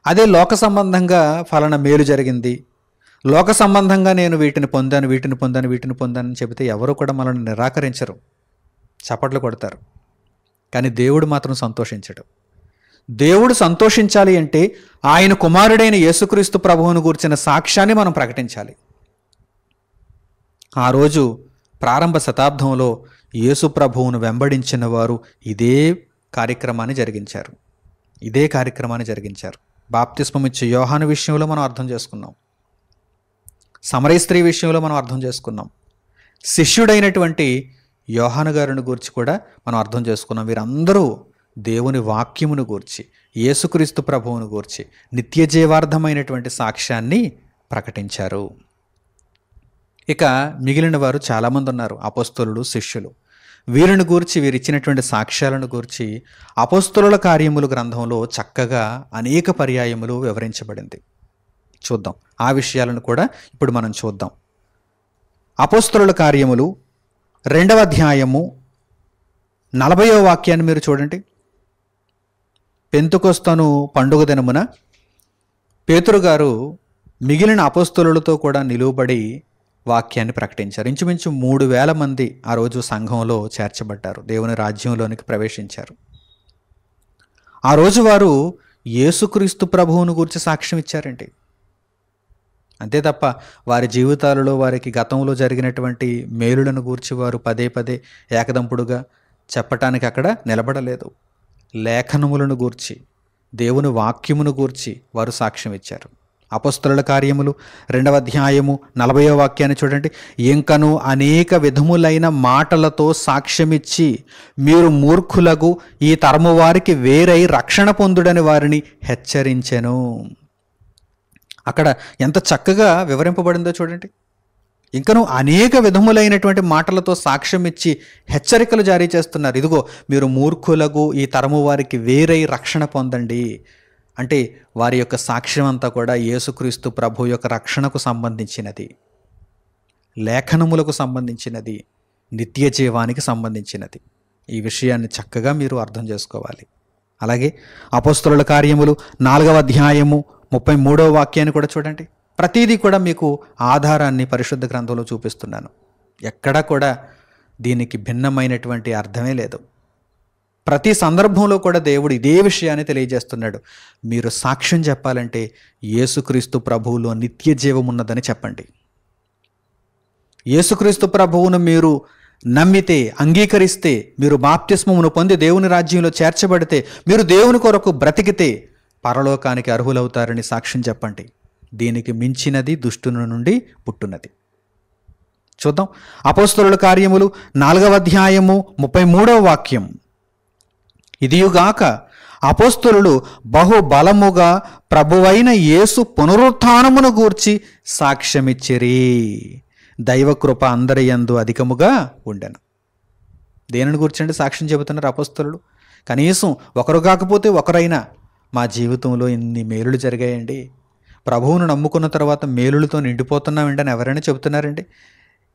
అదే లోక సంబంధంగా ఫలానా మేలు జరిగింది, లోక సంబంధంగా నేను వీటిని పొందాను అని చెబితే ఎవరు కూడా మనల్ని నిరాకరించరు, చప్పట్లు కొడతారు. కానీ దేవుడు మాత్రం సంతోషించడు. దేవుడు సంతోషించాలి అంటే ఆయన కుమారుడైన యేసుక్రీస్తు ప్రభువును గూర్చిన సాక్ష్యాన్ని మనం ప్రకటించాలి. ఆ రోజు ప్రారంభ శతాబ్దంలో యేసు ప్రభువును వెంబడించిన వారు ఇదే కార్యక్రమాన్ని జరిగించారు. బాప్తిస్మం ఇచ్చే యోహాను విషయంలో మనం అర్థం చేసుకున్నాం, సమరయ స్త్రీ విషయంలో మనం అర్థం చేసుకున్నాం, శిష్యుడైనటువంటి యోహాను గారిని గూర్చి కూడా మనం అర్థం చేసుకున్నాం. వీరందరూ దేవుని వాక్యమును గూర్చి, యేసుక్రీస్తు ప్రభువును గూర్చి నిత్య జీవార్థమైనటువంటి సాక్ష్యాన్ని ప్రకటించారు. ఇక మిగిలిన వారు చాలామంది ఉన్నారు, అపోస్తలులు, శిష్యులు. వీరిని గూర్చి, వీరిచ్చినటువంటి సాక్ష్యాలను గూర్చి అపోస్తలుల కార్యములు గ్రంథంలో చక్కగా అనేక పర్యాయములు వివరించబడింది. చూద్దాం, ఆ విషయాలను కూడా ఇప్పుడు మనం చూద్దాం. అపోస్తలుల కార్యములు 2వ అధ్యాయము 40వ వాక్యాన్ని మీరు చూడండి. పెంతెకొస్తను పండుగ దినమున పేతురు గారు మిగిలిన అపోస్తలులతో కూడా నిలువబడి వాక్యాన్ని ప్రకటించారు. ఇంచుమించు 3,000 మంది ఆ రోజు సంఘంలో చేర్చబడ్డారు, దేవుని రాజ్యంలోనికి ప్రవేశించారు. ఆ రోజు వారు యేసుక్రీస్తు ప్రభువును గురించి సాక్ష్యం ఇచ్చారండి. అంతే తప్ప వారి జీవితాలలో వారికి గతంలో జరిగినటువంటి మేలులను గూర్చి వారు పదే పదే ఏకదంపుడుగా చెప్పటానికి అక్కడ నిలబడలేదు. లేఖనములను గూర్చి, దేవుని వాక్యమును గూర్చి వారు సాక్ష్యం ఇచ్చారు. అపోస్తలుల కార్యములు 2వ అధ్యాయము 40వ వాక్యాన్ని చూడండి. ఇంకను అనేక విధములైన మాటలతో సాక్ష్యమిచ్చి మీరు మూర్ఖులకు ఈ తరము వారికి వేరై రక్షణ పొందుడని వారిని హెచ్చరించెను. అక్కడ ఎంత చక్కగా వివరింపబడిందో చూడండి. ఇంకను అనేక విధములైనటువంటి మాటలతో సాక్ష్యం ఇచ్చి హెచ్చరికలు జారీ చేస్తున్నారు. ఇదిగో మీరు మూర్ఖులకు ఈ తరము వారికి వేరై రక్షణ పొందండి అంటే వారి యొక్క సాక్ష్యం అంతా కూడా యేసుక్రీస్తు ప్రభు యొక్క రక్షణకు సంబంధించినది, లేఖనములకు సంబంధించినది, నిత్య జీవానికి సంబంధించినది. ఈ విషయాన్ని చక్కగా మీరు అర్థం చేసుకోవాలి. అలాగే అపోస్తలుల కార్యములు 4వ అధ్యాయము 33వ వాక్యాన్ని కూడా చూడండి. ప్రతిదీ కూడా మీకు ఆధారాన్ని పరిశుద్ధ గ్రంథంలో చూపిస్తున్నాను. ఎక్కడా కూడా దీనికి భిన్నమైనటువంటి అర్థమే లేదు. ప్రతి సందర్భంలో కూడా దేవుడు ఇదే విషయాన్ని తెలియజేస్తున్నాడు. మీరు సాక్ష్యం చెప్పాలంటే యేసుక్రీస్తు ప్రభువులో నిత్య జీవం ఉన్నదని చెప్పండి. యేసుక్రీస్తు ప్రభువును మీరు నమ్మితే, అంగీకరిస్తే, మీరు బాప్తిస్మమును పొంది దేవుని రాజ్యంలో చేర్చబడితే, మీరు దేవుని కొరకు బ్రతికితే పరలోకానికి అర్హులవుతారని సాక్ష్యం చెప్పండి. దీనికి మించినది దుష్టుని నుండి పుట్టున్నది. చూద్దాం, అపోస్తలుల కార్యములు 4వ అధ్యాయము 33వ వాక్యం. ఇదియుగాక అపోస్తలులు బహుబలముగా ప్రభువైన యేసు పునరుత్థానమును గూర్చి సాక్ష్యమిచ్చిరి, దైవకృప అందరి యందు అధికముగా ఉండెను. దేనిని గుర్చండి సాక్ష్యం చెబుతున్నారు అపోస్తలులు? కనీసం ఒకరు కాకపోతే ఒకరైనా మా జీవితంలో ఇన్ని మేలులు జరిగాయండి, ప్రభువును నమ్ముకున్న తర్వాత మేలులతో నిండిపోతున్నామండి అని ఎవరైనా చెబుతున్నారండి?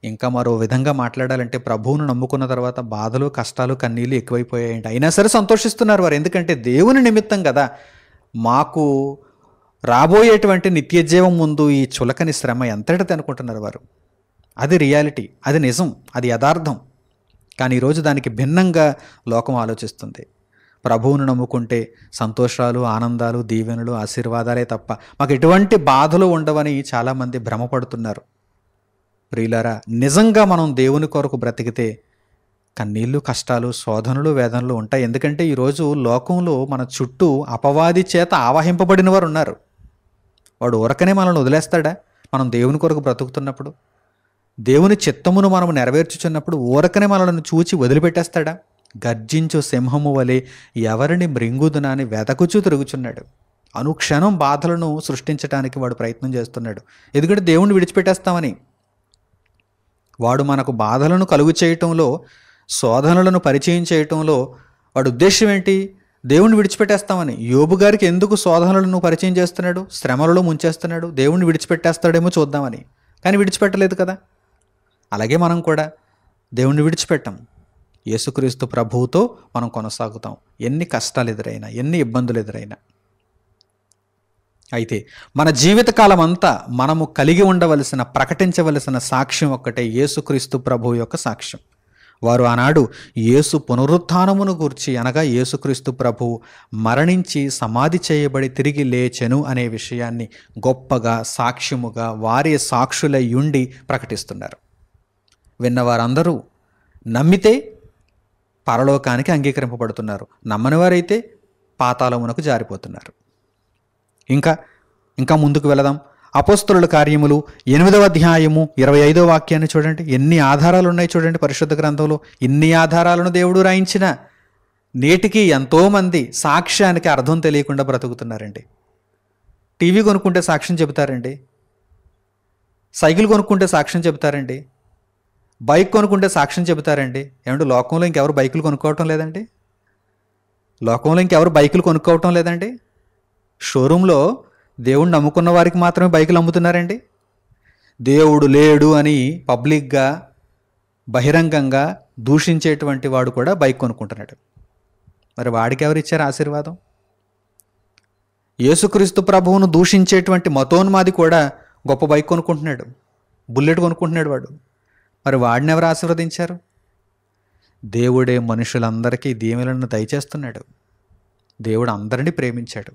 ఇంకా మరో విధంగా మాట్లాడాలంటే ప్రభువును నమ్ముకున్న తర్వాత బాధలు, కష్టాలు, కన్నీళ్ళు ఎక్కువైపోయాయండి. అయినా సరే సంతోషిస్తున్నారు వారు. ఎందుకంటే దేవుని నిమిత్తం కదా. మాకు రాబోయేటువంటి నిత్య జీవం ముందు ఈ చులకని శ్రమ ఎంతటిది అనుకుంటున్నారు వారు. అది రియాలిటీ, అది నిజం, అది యథార్థం. కానీ ఈరోజు దానికి భిన్నంగా లోకం ఆలోచిస్తుంది. ప్రభువును నమ్ముకుంటే సంతోషాలు, ఆనందాలు, దీవెనలు, ఆశీర్వాదాలే తప్ప మాకు ఎటువంటి బాధలు ఉండవని చాలామంది భ్రమపడుతున్నారు. ప్రియులారా, నిజంగా మనం దేవుని కొరకు బ్రతికితే కన్నీళ్ళు, కష్టాలు, శోధనలు, వేదనలు ఉంటాయి. ఎందుకంటే ఈరోజు లోకంలో మన చుట్టూ అపవాది చేత ఆవహింపబడిన వారు ఉన్నారు. వాడు ఊరకనే మనల్ని వదిలేస్తాడా? మనం దేవుని కొరకు బ్రతుకుతున్నప్పుడు, దేవుని చిత్తమును మనం నెరవేర్చుచున్నప్పుడు ఊరకనే మనల్ని చూచి వదిలిపెట్టేస్తాడా? గర్జించు సింహము వలె ఎవరిని మృంగుదునా అని వెదకుచూ తిరుగుచున్నాడు. అనుక్షణం బాధలను సృష్టించడానికి వాడు ప్రయత్నం చేస్తున్నాడు. ఎందుకంటే దేవుణ్ణి విడిచిపెట్టేస్తామని. వాడు మనకు బాధలను కలుగు చేయటంలో, శోధనలను పరిచయం చేయటంలో వాడి ఉద్దేశం ఏంటి? దేవుణ్ణి విడిచిపెట్టేస్తామని. యోబు గారికి ఎందుకు శోధనలను పరిచయం చేస్తున్నాడు, శ్రమలలో ముంచేస్తున్నాడు? దేవుణ్ణి విడిచిపెట్టేస్తాడేమో చూద్దామని. కానీ విడిచిపెట్టలేదు కదా. అలాగే మనం కూడా దేవుణ్ణి విడిచిపెట్టాం. యేసుక్రీస్తు ప్రభువుతో మనం కొనసాగుతాం, ఎన్ని కష్టాలు ఎదురైనా, ఎన్ని ఇబ్బందులు ఎదురైనా. అయితే మన జీవితకాలం అంతా మనము కలిగి ఉండవలసిన, ప్రకటించవలసిన సాక్ష్యం ఒక్కటే, యేసుక్రీస్తు ప్రభువు యొక్క సాక్ష్యం. వారు ఆనాడు యేసు పునరుత్థానమును గూర్చి, అనగా యేసుక్రీస్తు ప్రభువు మరణించి సమాధి చేయబడి తిరిగి లేచెను అనే విషయాన్ని గొప్పగా సాక్ష్యముగా వారే సాక్షులై ఉండి ప్రకటిస్తున్నారు. విన్నవారందరూ నమ్మితే పరలోకానికి అంగీకరింపబడుతున్నారు, నమ్మని వారైతే పాతాళమునకు జారిపోతున్నారు. ఇంకా ముందుకు వెళదాం. అపోస్తలుల కార్యములు 8వ అధ్యాయము 25వ వాక్యాన్ని చూడండి. ఎన్ని ఆధారాలు ఉన్నాయి చూడండి పరిశుద్ధ గ్రంథంలో. ఇన్ని ఆధారాలను దేవుడు రాయించిన నేటికి ఎంతోమంది సాక్ష్యానికి అర్థం తెలియకుండా బ్రతుకుతున్నారండి. టీవీ కొనుక్కుంటే సాక్ష్యం చెబుతారండి, సైకిల్ కొనుక్కుంటే సాక్ష్యం చెబుతారండి, బైక్ కొనుక్కుంటే సాక్ష్యం చెబుతారండి. ఏమంటే లోకంలో ఇంకెవరు బైకులు కొనుక్కోవటం లేదండి? షోరూంలో దేవుణ్ణి నమ్ముకున్న వారికి మాత్రమే బైకులు అమ్ముతున్నారండి. దేవుడు లేడు అని పబ్లిక్గా బహిరంగంగా దూషించేటువంటి వాడు కూడా బైక్ కొనుక్కుంటున్నాడు. మరి వాడికి ఎవరు ఇచ్చారు ఆశీర్వాదం? యేసుక్రీస్తు ప్రభువును దూషించేటువంటి మతోన్మాది కూడా గొప్ప బైక్ కొనుక్కుంటున్నాడు, బుల్లెట్ కొనుక్కుంటున్నాడు వాడు. మరి వాడిని ఎవరు ఆశీర్వదించారు? దేవుడే మనుషులందరికీ దీవెనలను దయచేస్తున్నాడు. దేవుడు అందరినీ ప్రేమించాడు.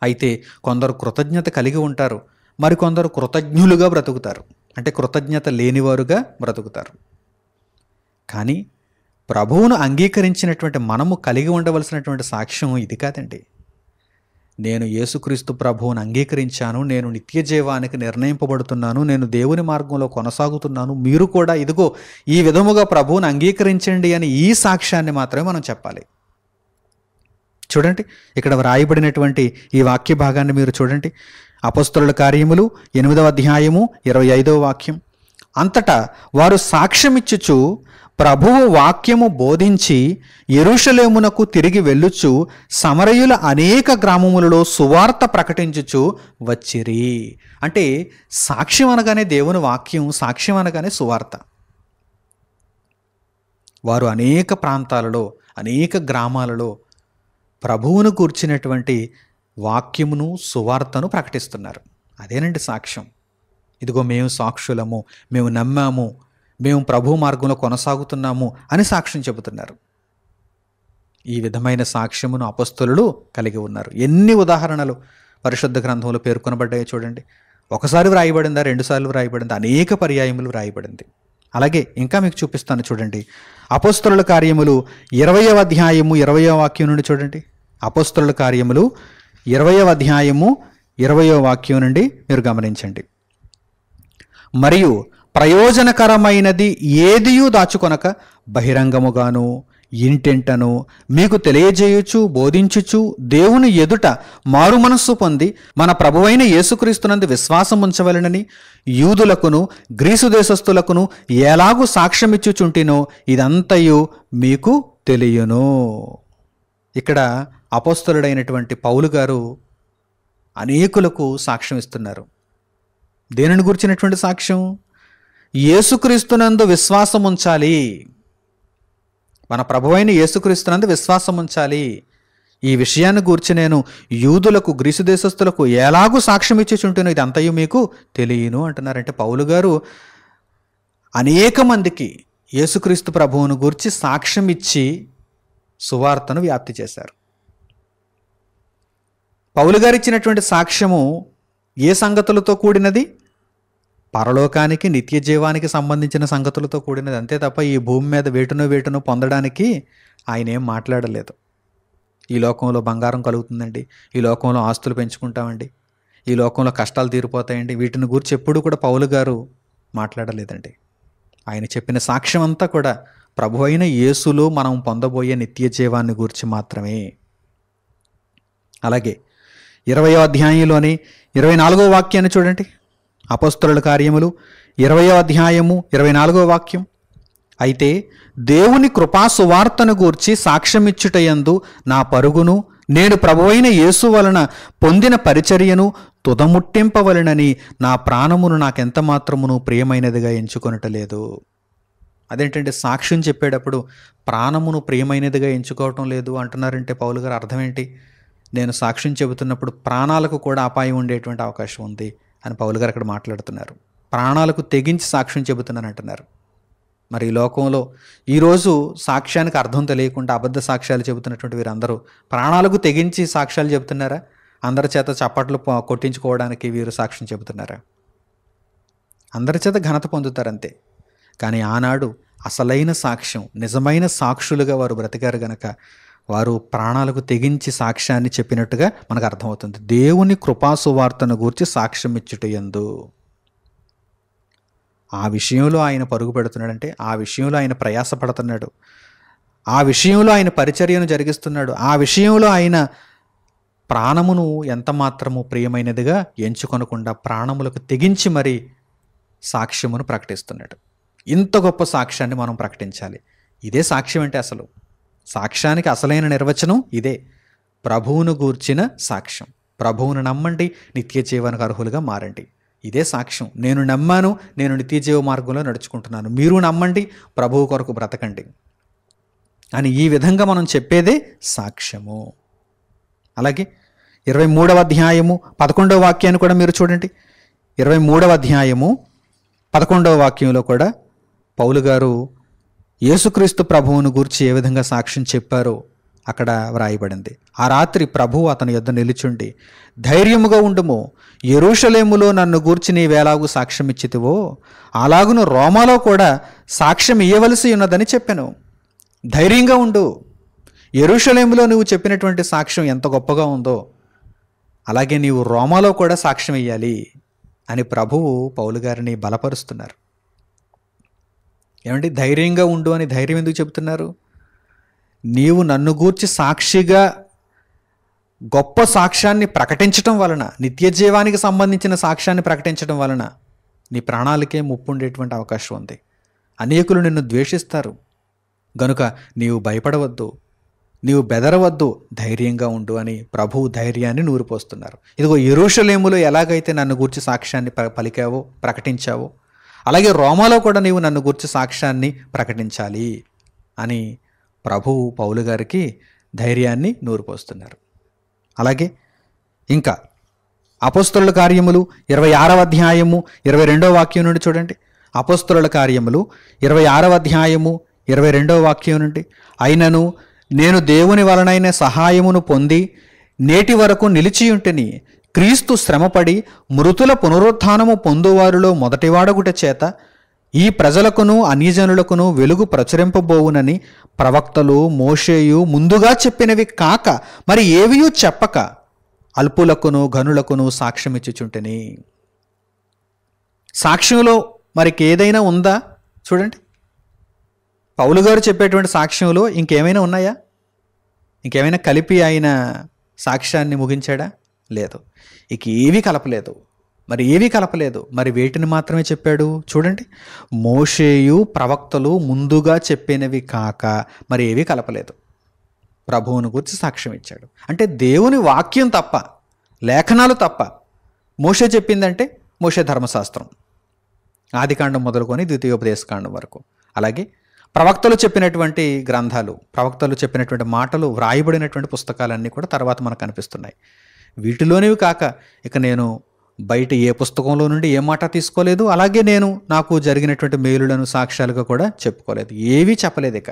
అయితే కొందరు కృతజ్ఞత కలిగి ఉంటారు, మరికొందరు కృతజ్ఞులుగా బ్రతుకుతారు, అంటే కృతజ్ఞత లేనివారుగా బ్రతుకుతారు. కానీ ప్రభువును అంగీకరించినటువంటి మనము కలిగి ఉండవలసినటువంటి సాక్ష్యం ఇది కాదండి. నేను యేసుక్రీస్తు ప్రభువును అంగీకరించాను, నేను నిత్య జీవానికి నిర్ణయింపబడుతున్నాను, నేను దేవుని మార్గంలో కొనసాగుతున్నాను, మీరు కూడా ఇదిగో ఈ విధముగా ప్రభువును అంగీకరించండి అని ఈ సాక్ష్యాన్ని మాత్రమే మనం చెప్పాలి. చూడండి, ఇక్కడ వ్రాయబడినటువంటి ఈ వాక్య భాగాన్ని మీరు చూడండి. అపోస్తలుల కార్యములు 8వ అధ్యాయము 25వ వాక్యం. అంతటా వారు సాక్ష్యమిచ్చుచు ప్రభువు వాక్యము బోధించి యెరూషలేమునకు తిరిగి వెళ్ళుచు సమరయుల అనేక గ్రామములలో సువార్త ప్రకటించుచు వచ్చిరి. అంటే సాక్ష్యం అనగానే దేవుని వాక్యం, సాక్ష్యం అనగానే సువార్త. వారు అనేక ప్రాంతాలలో, అనేక గ్రామాలలో ప్రభువును కూర్చున్నటువంటి వాక్యమును, సువార్తను ప్రకటిస్తున్నారు. అదేనండి సాక్ష్యం. ఇదిగో మేము సాక్షులము, మేము నమ్మాము, మేము ప్రభు మార్గంలో కొనసాగుతున్నాము అని సాక్ష్యం చెబుతున్నారు. ఈ విధమైన సాక్ష్యమును అపొస్తలులు కలిగి ఉన్నారు. ఎన్ని ఉదాహరణలు పరిశుద్ధ గ్రంథంలో పేర్కొనబడ్డాయో చూడండి. ఒకసారి వ్రాయబడిందా, రెండుసార్లు వ్రాయబడిందా, అనేక పర్యాయములు వ్రాయబడింది. అలాగే ఇంకా మీకు చూపిస్తాను చూడండి. అపొస్తలుల కార్యములు 20వ అధ్యాయము 20వ వాక్యం నుండి చూడండి. అపొస్తలుల కార్యములు 20వ అధ్యాయము 20వ వాక్యం నుండి మీరు గమనించండి. మరియు ప్రయోజనకరమైనది ఏదియూ దాచుకొనక బహిరంగముగాను ఇంటెంటను మీకు తెలియజేయుచు బోధించుచు దేవుని ఎదుట మారు మనస్సు పొంది మన ప్రభువైన యేసుక్రీస్తునందు విశ్వాసం ఉంచవలెనని యూదులకును గ్రీసు దేశస్థులకును ఎలాగూ సాక్ష్యమిచ్చుచుంటినో ఇదంతయు మీకు తెలియను. ఇక్కడ అపోస్తలుడైనటువంటి పౌలు గారు అనేకులకు సాక్ష్యం ఇస్తున్నారు. దేనిని గురించినటువంటి సాక్ష్యం? యేసుక్రీస్తునందు విశ్వాసం ఉంచాలి, మన ప్రభువైన యేసుక్రీస్తునందు విశ్వాసం ఉంచాలి. ఈ విషయాన్ని గూర్చి నేను యూదులకు గ్రీసు దేశస్థులకు ఎలాగూ సాక్ష్యం ఇచ్చుచుంటునో ఇదంతయు మీకు తెలియను అంటున్నారంటే పౌలు గారు అనేక మందికి యేసుక్రీస్తు ప్రభువును గూర్చి సాక్ష్యం ఇచ్చి సువార్తను వ్యాప్తి చేశారు. పౌలు గారు ఇచ్చినటువంటి సాక్ష్యము ఏ సంగతులతో కూడినది? పరలోకానికి, నిత్య జీవానికి సంబంధించిన సంగతులతో కూడినది. అంతే తప్ప ఈ భూమి మీద వేటును పొందడానికి ఆయన ఏం మాట్లాడలేదు. ఈ లోకంలో బంగారం కలుగుతుందండి, ఈ లోకంలో ఆస్తులు పెంచుకుంటామండి, ఈ లోకంలో కష్టాలు తీరిపోతాయండి, వీటిని గురించి ఎప్పుడు కూడా పౌలు గారు మాట్లాడలేదండి. ఆయన చెప్పిన సాక్ష్యం అంతా కూడా ప్రభు అయిన యేసులో మనం పొందబోయే నిత్య జీవాన్ని గురించి మాత్రమే. అలాగే 20వ అధ్యాయంలోని 24వ వాక్యాన్ని చూడండి. అపోస్తలుల కార్యములు 20వ అధ్యాయము 24వ వాక్యం. అయితే దేవుని కృపా సువార్తను గూర్చి సాక్ష్యమిచ్చుటయందు నా పరుగును నేను ప్రభువైన యేసు వలన పొందిన పరిచర్యను తుదముట్టింపవలెనని నా ప్రాణమును నాకెంత మాత్రమును ప్రియమైనదిగా ఎంచుకొనటలేదు. అదేంటంటే సాక్ష్యం చెప్పేటప్పుడు ప్రాణమును ప్రియమైనదిగా ఎంచుకోవటం లేదు అంటున్నారంటే పౌలు గారు అర్థం ఏంటి? నేను సాక్ష్యం చెబుతున్నప్పుడు ప్రాణాలకు కూడా అపాయం ఉండేటువంటి అవకాశం ఉంది అని పౌలు గారు అక్కడ మాట్లాడుతున్నారు. ప్రాణాలకు తెగించి సాక్ష్యం చెబుతున్నాను అంటున్నారు. మరి ఈ లోకంలో ఈరోజు సాక్ష్యానికి అర్థం తెలియకుండా అబద్ధ సాక్ష్యాలు చెబుతున్నటువంటి వీరందరూ ప్రాణాలకు తెగించి సాక్ష్యాలు చెబుతున్నారా? అందరి చేత చప్పట్లు కొట్టించుకోవడానికి వీరు సాక్ష్యం చెబుతున్నారా? అందరి చేత ఘనత పొందుతారంతే. కానీ ఆనాడు అసలైన సాక్ష్యం, నిజమైన సాక్షులుగా వారు బ్రతికారు గనక వారు ప్రాణాలకు తెగించి సాక్ష్యాన్ని చెప్పినట్టుగా మనకు అర్థమవుతుంది. దేవుని కృపాసువార్తను గూర్చి సాక్ష్యం ఇచ్చుటయందు, ఆ విషయంలో ఆయన పరుగు పెడుతున్నాడంటే, ఆ విషయంలో ఆయన ప్రయాసపడుతున్నాడు, ఆ విషయంలో ఆయన పరిచర్యను జరిగిస్తున్నాడు, ఆ విషయంలో ఆయన ప్రాణమును ఎంత మాత్రము ప్రియమైనదిగా ఎంచుకొనకుండా ప్రాణములకు తెగించి మరి సాక్ష్యమును ప్రకటిస్తున్నాడు. ఇంత గొప్ప సాక్ష్యాన్ని మనం ప్రకటించాలి. ఇదే సాక్ష్యం అంటే అసలు సాక్ష్యానికి అసలైన నిర్వచనం ఇదే. ప్రభువును గూర్చిన సాక్ష్యం. ప్రభువును నమ్మండి, నిత్య జీవానికి అర్హులుగా మారండి. ఇదే సాక్ష్యం. నేను నమ్మాను, నేను నిత్య జీవ మార్గంలో నడుచుకుంటున్నాను, మీరు నమ్మండి, ప్రభువు కొరకు బ్రతకండి అని ఈ విధంగా మనం చెప్పేదే సాక్ష్యము. అలాగే 23వ అధ్యాయము 11వ వాక్యాన్ని కూడా మీరు చూడండి. 23వ అధ్యాయము 11వ వాక్యంలో కూడా పౌలు గారు యేసుక్రీస్తు ప్రభువును గూర్చి ఏ విధంగా సాక్ష్యం చెప్పారో అక్కడ వ్రాయబడింది. ఆ రాత్రి ప్రభువు అతని యొద్ద నిలుచుండి, ధైర్యముగా ఉండుము, యెరూషలేములో నన్ను గూర్చి నీవేలాగు సాక్ష్యం ఇచ్చితివో అలాగును రోమాలో కూడా సాక్ష్యం ఇయ్యవలసి ఉన్నదని చెప్పాను. ధైర్యంగా ఉండు. యెరూషలేములో నువ్వు చెప్పినటువంటి సాక్ష్యం ఎంత గొప్పగా ఉందో అలాగే నీవు రోమాలో కూడా సాక్ష్యం ఇయ్యాలి అని ప్రభువు పౌలు గారిని బలపరుస్తున్నారు. ఏమండి, ధైర్యంగా ఉండు అని ధైర్యం ఎందుకు చెబుతున్నారు? నీవు నన్ను గూర్చి సాక్షిగా గొప్ప సాక్ష్యాన్ని ప్రకటించటం వలన, నిత్య జీవానికి సంబంధించిన సాక్ష్యాన్ని ప్రకటించడం వలన నీ ప్రాణాలకే ముప్పు ఉండేటువంటి అవకాశం ఉంది. అనేకులు నిన్ను ద్వేషిస్తారు గనుక నీవు భయపడవద్దు, నీవు బెదరవద్దు, ధైర్యంగా ఉండు అని ప్రభువు ధైర్యాన్ని నూరిపోస్తున్నారు. ఇదిగో యెరూషలేములో ఎలాగైతే నన్ను గూర్చి సాక్ష్యాన్ని పలికావో, ప్రకటించావో, అలాగే రోమాలో కూడా నీవు నన్ను గూర్చి సాక్ష్యాన్ని ప్రకటించాలి అని ప్రభువు పౌలు గారికి ధైర్యాన్ని నూరిపోస్తున్నారు. అలాగే ఇంకా అపోస్తలుల కార్యములు 26వ అధ్యాయము 22వ వాక్యం నుండి చూడండి. అపోస్తలుల కార్యములు 26వ అధ్యాయము 22వ వాక్యం నుండి, అయినను నేను దేవుని వలనైన సహాయమును పొంది నేటి వరకు నిలిచియుంటిని, క్రీస్తు శ్రమపడి మృతుల పునరుత్థానము పొందువారిలో మొదటివాడగుట చేత ఈ ప్రజలకును అన్యజనులకును వెలుగు ప్రచురింపబోవునని ప్రవక్తలు మోషేయు ముందుగా చెప్పినవి కాక మరి ఏవియూ చెప్పక అల్పులకును ఘనులకును సాక్ష్యమిచ్చుచుంటిని. సాక్ష్యంలో మరికి ఏదైనా ఉందా? చూడండి, పౌలు గారు చెప్పేటువంటి సాక్ష్యంలో ఇంకేమైనా ఉన్నాయా? ఇంకేమైనా కలిపి ఆయన సాక్ష్యాన్ని ముగించాడా? లేదు. ఇక ఏవీ కలపలేదు. మరి వేటిని మాత్రమే చెప్పాడు? చూడండి, మోషేయు ప్రవక్తలు ముందుగా చెప్పినవి కాక మరి ఏవీ కలపలేదు. ప్రభువును గురించి సాక్ష్యం ఇచ్చాడు. అంటే దేవుని వాక్యం తప్ప, లేఖనాలు తప్ప. మోషే చెప్పిందంటే మోషే ధర్మశాస్త్రం, ఆదికాండం మొదలుకొని ద్వితీయోపదేశకాండం వరకు. అలాగే ప్రవక్తలు చెప్పినటువంటి గ్రంథాలు, ప్రవక్తలు చెప్పినటువంటి మాటలు, వ్రాయబడినటువంటి పుస్తకాలన్నీ కూడా తర్వాత మనకు కనిపిస్తున్నాయి. వీటిలోనివి కాక ఇక నేను బయట ఏ పుస్తకంలో నుండి ఏ మాట తీసుకోలేదు, అలాగే నేను నాకు జరిగినటువంటి మేలులను సాక్ష్యాలుగా కూడా చెప్పుకోలేదు, ఏవీ చెప్పలేదు. ఇక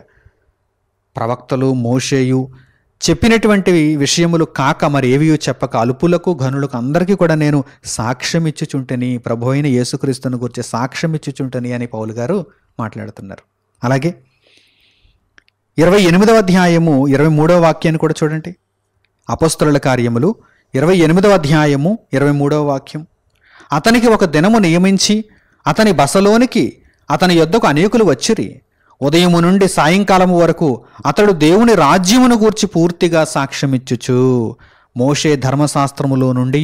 ప్రవక్తలు మోషేయు చెప్పినటువంటి విషయములు కాక మరి ఏవి చెప్పక అల్పులకు ఘనులకు అందరికీ కూడా నేను సాక్ష్యం ఇచ్చుచుంటని, ప్రభు అయిన యేసుక్రీస్తును గురించి సాక్ష్యం ఇచ్చుచుంటని అని పౌలు గారు మాట్లాడుతున్నారు. అలాగే 28వ అధ్యాయము 23వ వాక్యాన్ని కూడా చూడండి. అపోస్తలుల కార్యములు 28వ అధ్యాయము 23వ వాక్యం, అతనికి ఒక దినము నియమించి అతని బసలోనికి అతని యొద్దకు అనేకులు వచ్చిరి. ఉదయము నుండి సాయంకాలము వరకు అతడు దేవుని రాజ్యమును గూర్చి పూర్తిగా సాక్ష్యమిచ్చుచు మోషే ధర్మశాస్త్రములో నుండి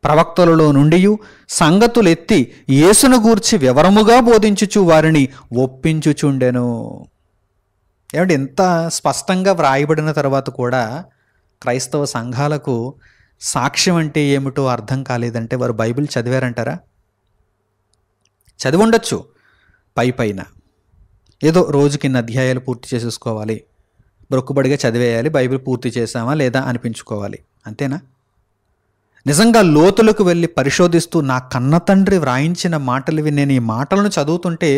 ప్రవక్తలలో నుండి సంగతులెత్తి యేసును గూర్చి వివరముగా బోధించుచు వారిని ఒప్పించుచుండెను. ఏమంటే, ఎంత స్పష్టంగా వ్రాయబడిన తర్వాత కూడా క్రైస్తవ సంఘాలకు సాక్ష్యం అంటే ఏమిటో అర్థం కాలేదంటే వారు బైబిల్ చదివారంటారా? చదివి ఉండొచ్చు, పైన ఏదో రోజుకి ఇన్ని అధ్యాయాలు పూర్తి చేసేసుకోవాలి, బ్రొక్కుబడిగా చదివేయాలి, బైబిల్ పూర్తి చేసామా లేదా అనిపించుకోవాలి, అంతేనా? నిజంగా లోతులకు వెళ్ళి పరిశోధిస్తూ నా కన్న తండ్రి వ్రాయించిన మాటలు ఇవి, నేను ఈ మాటలను చదువుతుంటే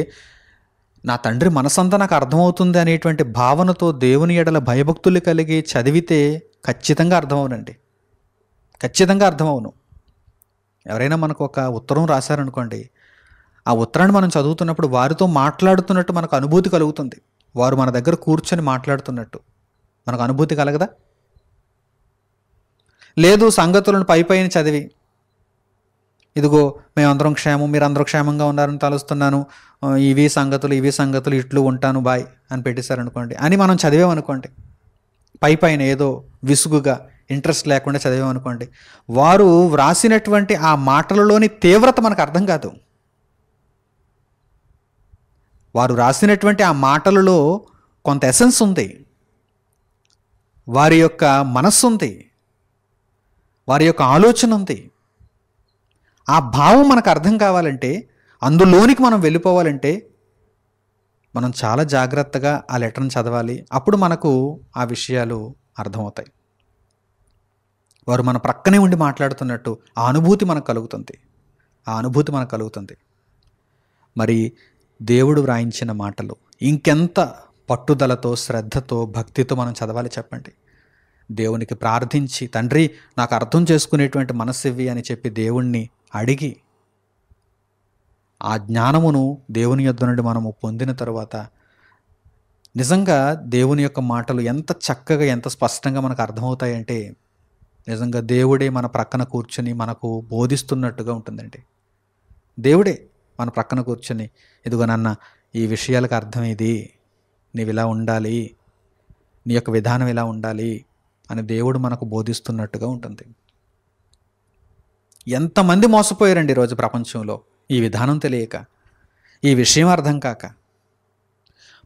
నా తండ్రి మనసంతా నాకు అర్థమవుతుంది అనేటువంటి భావనతో దేవుని ఎడల భయభక్తులు కలిగి చదివితే ఖచ్చితంగా అర్థమవునండి, ఖచ్చితంగా అర్థమవును. ఎవరైనా మనకు ఒక ఉత్తరం రాశారనుకోండి, ఆ ఉత్తరాన్ని మనం చదువుతున్నప్పుడు వారితో మాట్లాడుతున్నట్టు మనకు అనుభూతి కలుగుతుంది. వారు మన దగ్గర కూర్చొని మాట్లాడుతున్నట్టు మనకు అనుభూతి కలగదా? లేదు, సంగతులను పైపైన చదివి, ఇదిగో మేమందరం క్షేమం, మీరందరూ క్షేమంగా ఉన్నారని తలుస్తున్నాను, ఇవి సంగతులు ఇట్లు ఉంటాను బాయ్ అని పెట్టేశారనుకోండి అని మనం చదివామనుకోండి, పైపైన ఏదో విసుగుగా ఇంట్రెస్ట్ లేకుండా చదివామనుకోండి, వారు వ్రాసినటువంటి ఆ మాటలలోని తీవ్రత మనకు అర్థం కాదు. వారు రాసినటువంటి ఆ మాటలలో కొంత ఎసెన్స్ ఉంది, వారి యొక్క మనస్సు ఉంది, వారి యొక్క ఆలోచన ఉంది. ఆ భావం మనకు అర్థం కావాలంటే, అందులోనికి మనం వెళ్ళిపోవాలంటే మనం చాలా జాగ్రత్తగా ఆ లెటర్ని చదవాలి. అప్పుడు మనకు ఆ విషయాలు అర్థమవుతాయి. వారు మన ప్రక్కనే ఉండి మాట్లాడుతున్నట్టు ఆ అనుభూతి మనకు కలుగుతుంది. మరి దేవుడు వ్రాయించిన మాటలు ఇంకెంత పట్టుదలతో, శ్రద్ధతో, భక్తితో మనం చదవాలి చెప్పండి. దేవునికి ప్రార్థించి, తండ్రి నాకు అర్థం చేసుకునేటువంటి మనస్సు ఇవ్వి అని చెప్పి దేవుణ్ణి అడిగి, ఆ జ్ఞానమును దేవుని యొద్ద నుండి మనము పొందిన తరువాత నిజంగా దేవుని యొక్క మాటలు ఎంత చక్కగా, ఎంత స్పష్టంగా మనకు అర్థమవుతాయంటే, నిజంగా దేవుడే మన ప్రక్కన కూర్చొని మనకు బోధిస్తున్నట్టుగా ఉంటుందండి. దేవుడే మన ప్రక్కన కూర్చొని, ఇదిగో నాన్న ఈ విషయాలకు అర్థం ఇది, నీవు ఇలా ఉండాలి, నీ యొక్క విధానం ఇలా ఉండాలి అని దేవుడు మనకు బోధిస్తున్నట్టుగా ఉంటుంది. ఎంతమంది మోసపోయారండి ఈరోజు ప్రపంచంలో ఈ విధానం తెలియక, ఈ విషయం అర్థం కాక.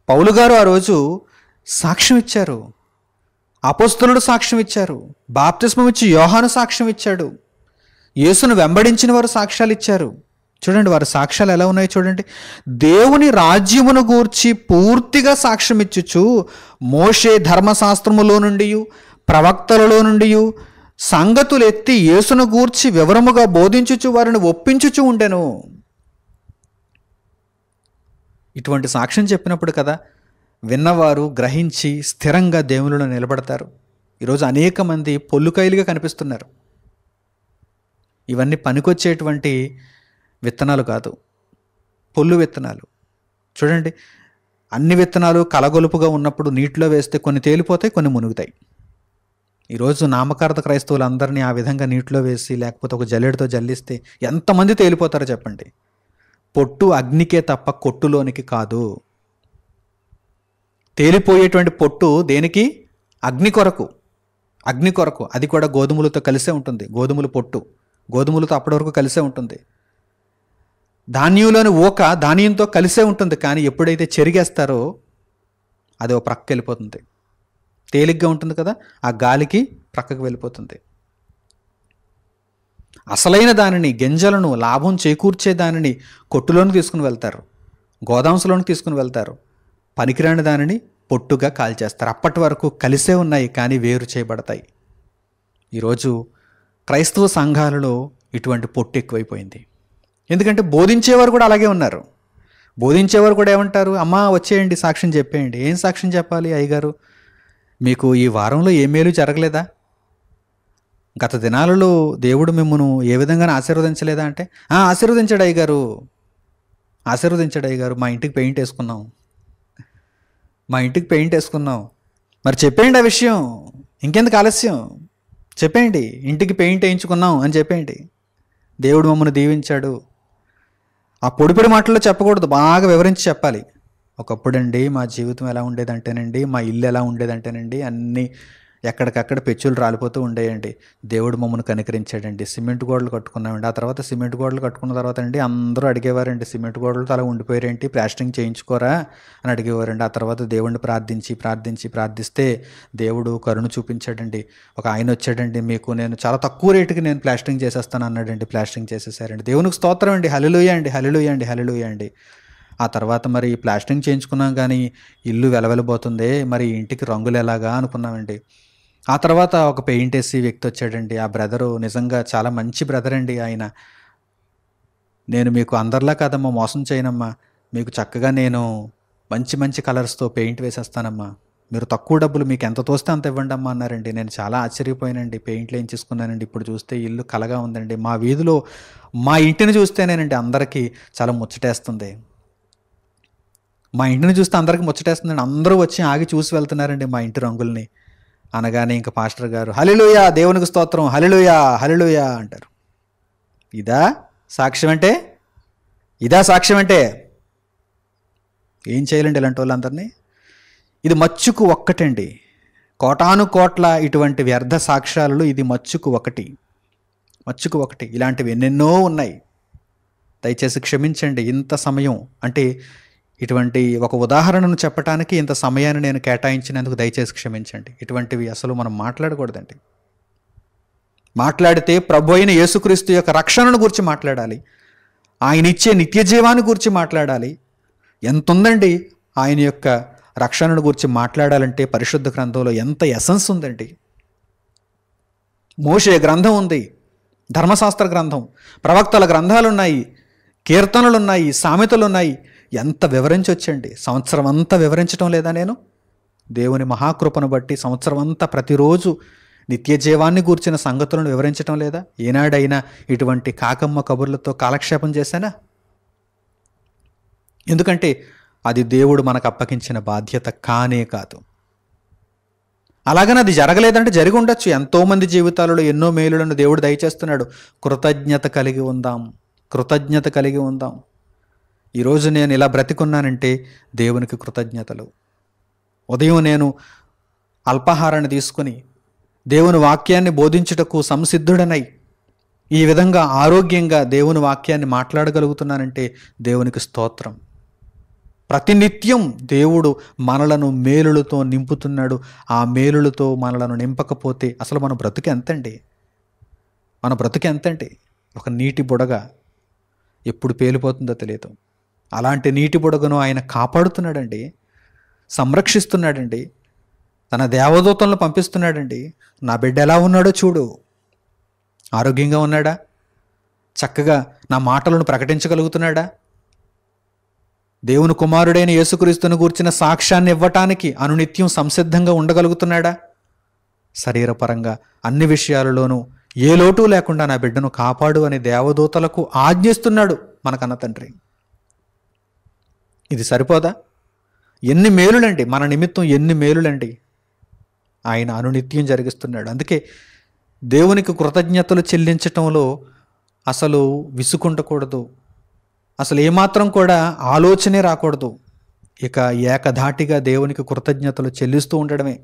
పౌలు గారు ఆ రోజు సాక్ష్యం ఇచ్చారు, అపోస్తలుడు సాక్ష్యం ఇచ్చారు, బాప్తిస్మం ఇచ్చి యోహాను సాక్ష్యం ఇచ్చాడు, యేసును వెంబడించిన వారు సాక్ష్యాలు ఇచ్చారు. చూడండి వారి సాక్ష్యాలు ఎలా ఉన్నాయో చూడండి. దేవుని రాజ్యమును గూర్చి పూర్తిగా సాక్ష్యం ఇచ్చుచు మోషే ధర్మశాస్త్రములో నుండి, ప్రవక్తలలో నుండి సంగతులు ఎత్తి యేసును గూర్చి వివరముగా బోధించుచు వారిని ఒప్పించుచు ఉండెను. ఇటువంటి సాక్ష్యం చెప్పినప్పుడు కదా విన్నవారు గ్రహించి స్థిరంగా దేవునిలో నిలబడతారు. ఈరోజు అనేక మంది పొల్లుకైలుగా కనిపిస్తున్నారు. ఇవన్నీ పనికొచ్చేటువంటి విత్తనాలు కాదు, పొల్లు విత్తనాలు. చూడండి, అన్ని విత్తనాలు కలగొలుపుగా ఉన్నప్పుడు నీటిలో వేస్తే కొన్ని తేలిపోతాయి, కొన్ని మునుగుతాయి. ఈరోజు నామకార్థ క్రైస్తవులందరినీ ఆ విధంగా నీటిలో వేసి, లేకపోతే ఒక జల్లెడతో జల్లిస్తే ఎంతమంది తేలిపోతారో చెప్పండి. పొట్టు అగ్నికే తప్ప కొట్టులోనికి కాదు. తేలిపోయేటువంటి పొట్టు దేనికి? అగ్ని కొరకు. అది కూడా గోధుమలతో కలిసే ఉంటుంది. గోధుమల పొట్టు గోధుమలతో అప్పటి వరకు కలిసే ఉంటుంది. ధాన్యంలోని ఊక ధాన్యంతో కలిసే ఉంటుంది. కానీ ఎప్పుడైతే చెరిగేస్తారో అది ఒక ప్రక్కకి వెళ్ళిపోతుంది. తేలిగ్గా ఉంటుంది కదా, ఆ గాలికి ప్రక్కకు వెళ్ళిపోతుంది. అసలైన దానిని, గింజలను, లాభం చేకూర్చే దానిని కొట్టులోకి తీసుకుని వెళ్తారు, గోదాంసులోకి తీసుకుని వెళ్తారు. పనికిరాని దానిని పొట్టుగా కాల్చేస్తారు. అప్పటి వరకు కలిసే ఉన్నాయి కానీ వేరు చేయబడతాయి. ఈరోజు క్రైస్తవ సంఘాలలో ఇటువంటి పొట్టు ఎక్కువైపోయింది. ఎందుకంటే బోధించేవారు కూడా అలాగే ఉన్నారు. బోధించేవారు కూడా ఏమంటారు? అమ్మా వచ్చేయండి, సాక్ష్యం చెప్పేయండి. ఏం సాక్ష్యం చెప్పాలి అయ్యగారు? మీకు ఈ వారంలో ఏ మేలు జరగలేదా? గత దినాలలో దేవుడు మిమ్మల్ని ఏ విధంగా ఆశీర్వదించలేదా అంటే, ఆశీర్వదించాడు అయ్యగారు, మా ఇంటికి పెయింట్ వేసుకున్నాం. మరి చెప్పేయండి ఆ విషయం, ఇంకెందుకు ఆలస్యం, చెప్పేయండి, ఇంటికి పెయింట్ వేయించుకున్నాం అని చెప్పేయండి. దేవుడు మమ్మల్ని దీవించాడు. ఆ పొడిపొడి మాటల్లో చెప్పకూడదు, బాగా వివరించి చెప్పాలి. ఒకప్పుడండి మా జీవితం ఎలా ఉండేదంటేనండి, మా ఇల్లు ఎలా ఉండేదంటేనండి, అన్నీ ఎక్కడికక్కడ పెచ్చులు రాలిపోతూ ఉండేయండి. దేవుడు మమ్మల్ని కనికరించాడండి, సిమెంట్ గోడలు కట్టుకున్నామండి. ఆ తర్వాత సిమెంట్ గోడలు కట్టుకున్న తర్వాత అండి అందరూ అడిగేవారండి, సిమెంట్ గోడలతో అలా ఉండిపోయారేంటి, ప్లాస్టరింగ్ చేయించుకోరా అని అడిగేవారండి. ఆ తర్వాత దేవుడిని ప్రార్థిస్తే దేవుడు కరుణ చూపించాడండి. ఒక ఆయన వచ్చాడండి, మీకు నేను చాలా తక్కువ రేటుకి నేను ప్లాస్టరింగ్ చేసేస్తాను అన్నాడండి. ప్లాస్టరింగ్ చేసేసారండి. దేవునికి స్తోత్రం అండి, హల్లెలూయా అండి. ఆ తర్వాత మరి ప్లాస్టరింగ్ చేయించుకున్నాం కానీ ఇల్లు వెలవెలబోతుందే, మరి ఇంటికి రంగులు ఎలాగా అనుకున్నామండి. ఆ తర్వాత ఒక పెయింట్ వేసి వ్యక్తి వచ్చాడండి. ఆ బ్రదరు నిజంగా చాలా మంచి బ్రదర్ అండి ఆయన. నేను మీకు అందరిలా కాదమ్మా, మోసం చేయనమ్మా, మీకు చక్కగా నేను మంచి మంచి కలర్స్తో పెయింట్ వేసేస్తానమ్మా, మీరు తక్కువ డబ్బులు మీకు ఎంత తోస్తే అంత ఇవ్వండి అమ్మా అన్నారండి. నేను చాలా ఆశ్చర్యపోయానండి. పెయింట్లు వేయించేసుకున్నానండి. ఇప్పుడు చూస్తే ఇల్లు కలగా ఉందండి. మా వీధిలో మా ఇంటిని చూస్తేనేనండి అందరికీ చాలా ముచ్చటేస్తుంది. మా ఇంటిని చూస్తే అందరికీ ముచ్చటేస్తుందండి. అందరూ వచ్చి ఆగి చూసి వెళ్తున్నారండి మా ఇంటి రంగుల్ని. అనగానే ఇంక పాస్టర్ గారు హల్లెలూయా, దేవునికి స్తోత్రం, హల్లెలూయా హల్లెలూయా అంటారు. ఇదా సాక్ష్యం అంటే? ఇదా సాక్ష్యం అంటే? ఏం చేయాలండి ఇలాంటి వాళ్ళందరినీ? ఇది మచ్చుకు ఒక్కటండి. కోటాను కోట్ల ఇటువంటి వ్యర్థ సాక్ష్యాలలో ఇది మచ్చుకు ఒకటి. మచ్చుకు ఒకటి. ఇలాంటివి ఎన్నెన్నో ఉన్నాయి. దయచేసి క్షమించండి. ఇంత సమయం అంటే ఇటువంటి ఒక ఉదాహరణను చెప్పటానికి ఇంత సమయాన్ని నేను కేటాయించినందుకు దయచేసి క్షమించండి. ఇటువంటివి అసలు మనం మాట్లాడకూడదండి. మాట్లాడితే ప్రభు అయిన యేసుక్రీస్తు యొక్క రక్షణను గురించి మాట్లాడాలి. ఆయన ఇచ్చే నిత్య జీవాన్ని గురించి మాట్లాడాలి. ఎంత ఉందండి ఆయన యొక్క రక్షణను గురించి మాట్లాడాలంటే పరిశుద్ధ గ్రంథంలో ఎంత ఎసెన్స్ ఉందండి. మోషే గ్రంథం ఉంది, ధర్మశాస్త్ర గ్రంథం, ప్రవక్తల గ్రంథాలు ఉన్నాయి, కీర్తనలు ఉన్నాయి, సామెతలు ఉన్నాయి. ఎంత వివరించొచ్చండి. సంవత్సరం అంతా వివరించడం లేదా నేను? దేవుని మహాకృపను బట్టి సంవత్సరం అంతా ప్రతిరోజు నిత్య జీవాన్ని గూర్చిన సంగతులను వివరించడం లేదా? ఏనాడైనా ఇటువంటి కాకమ్మ కబుర్లతో కాలక్షేపం చేశానా? ఎందుకంటే అది దేవుడు మనకు అప్పగించిన బాధ్యత కానే కాదు. అలాగని అది జరగలేదంటే జరిగి ఉండొచ్చు. ఎంతోమంది జీవితాలలో ఎన్నో మేలులను దేవుడు దయచేస్తున్నాడు. కృతజ్ఞత కలిగి ఉందాం, కృతజ్ఞత కలిగి ఉందాం. ఈరోజు నేను ఇలా బ్రతికున్నానంటే దేవునికి కృతజ్ఞతలు. ఉదయం నేను అల్పాహారాన్ని తీసుకుని దేవుని వాక్యాన్ని బోధించుటకు సంసిద్ధుడనై ఈ విధంగా ఆరోగ్యంగా దేవుని వాక్యాన్ని మాట్లాడగలుగుతున్నానంటే దేవునికి స్తోత్రం. ప్రతినిత్యం దేవుడు మనలను మేలులతో నింపుతున్నాడు. ఆ మేలులతో మనలను నింపకపోతే అసలు మన బ్రతుకు ఎంతండి? మన బ్రతుకు ఎంతండి? ఒక నీటి బుడగ ఎప్పుడు పేలిపోతుందో తెలియదు. అలాంటి నీటి బుడగను ఆయన కాపాడుతున్నాడండి, సంరక్షిస్తున్నాడండి, తన దేవదూతలను పంపిస్తున్నాడండి. నా బిడ్డ ఎలా ఉన్నాడో చూడు. ఆరోగ్యంగా ఉన్నాడా? చక్కగా నా మాటలను ప్రకటించగలుగుతున్నాడా? దేవుని కుమారుడైన యేసుక్రీస్తును గూర్చిన సాక్ష్యాన్ని ఇవ్వటానికి అనునిత్యం సంసిద్ధంగా ఉండగలుగుతున్నాడా? శరీరపరంగా అన్ని విషయాలలోనూ ఏ లోటు లేకుండా నా బిడ్డను కాపాడు అని దేవదూతలకు ఆజ్ఞిస్తున్నాడు మన కన్న తండ్రి. ఇది సరిపోదా? ఎన్ని మేలులండి, మన నిమిత్తం ఎన్ని మేలులండి ఆయన అనునిత్యం జరిగిస్తున్నాడు. అందుకే దేవునికి కృతజ్ఞతలు చెల్లించటంలో అసలు విసుకుండకూడదు, అసలు ఏమాత్రం కూడా ఆలోచనే రాకూడదు. ఇక ఏకధాటిగా దేవునికి కృతజ్ఞతలు చెల్లిస్తూ ఉండడమే.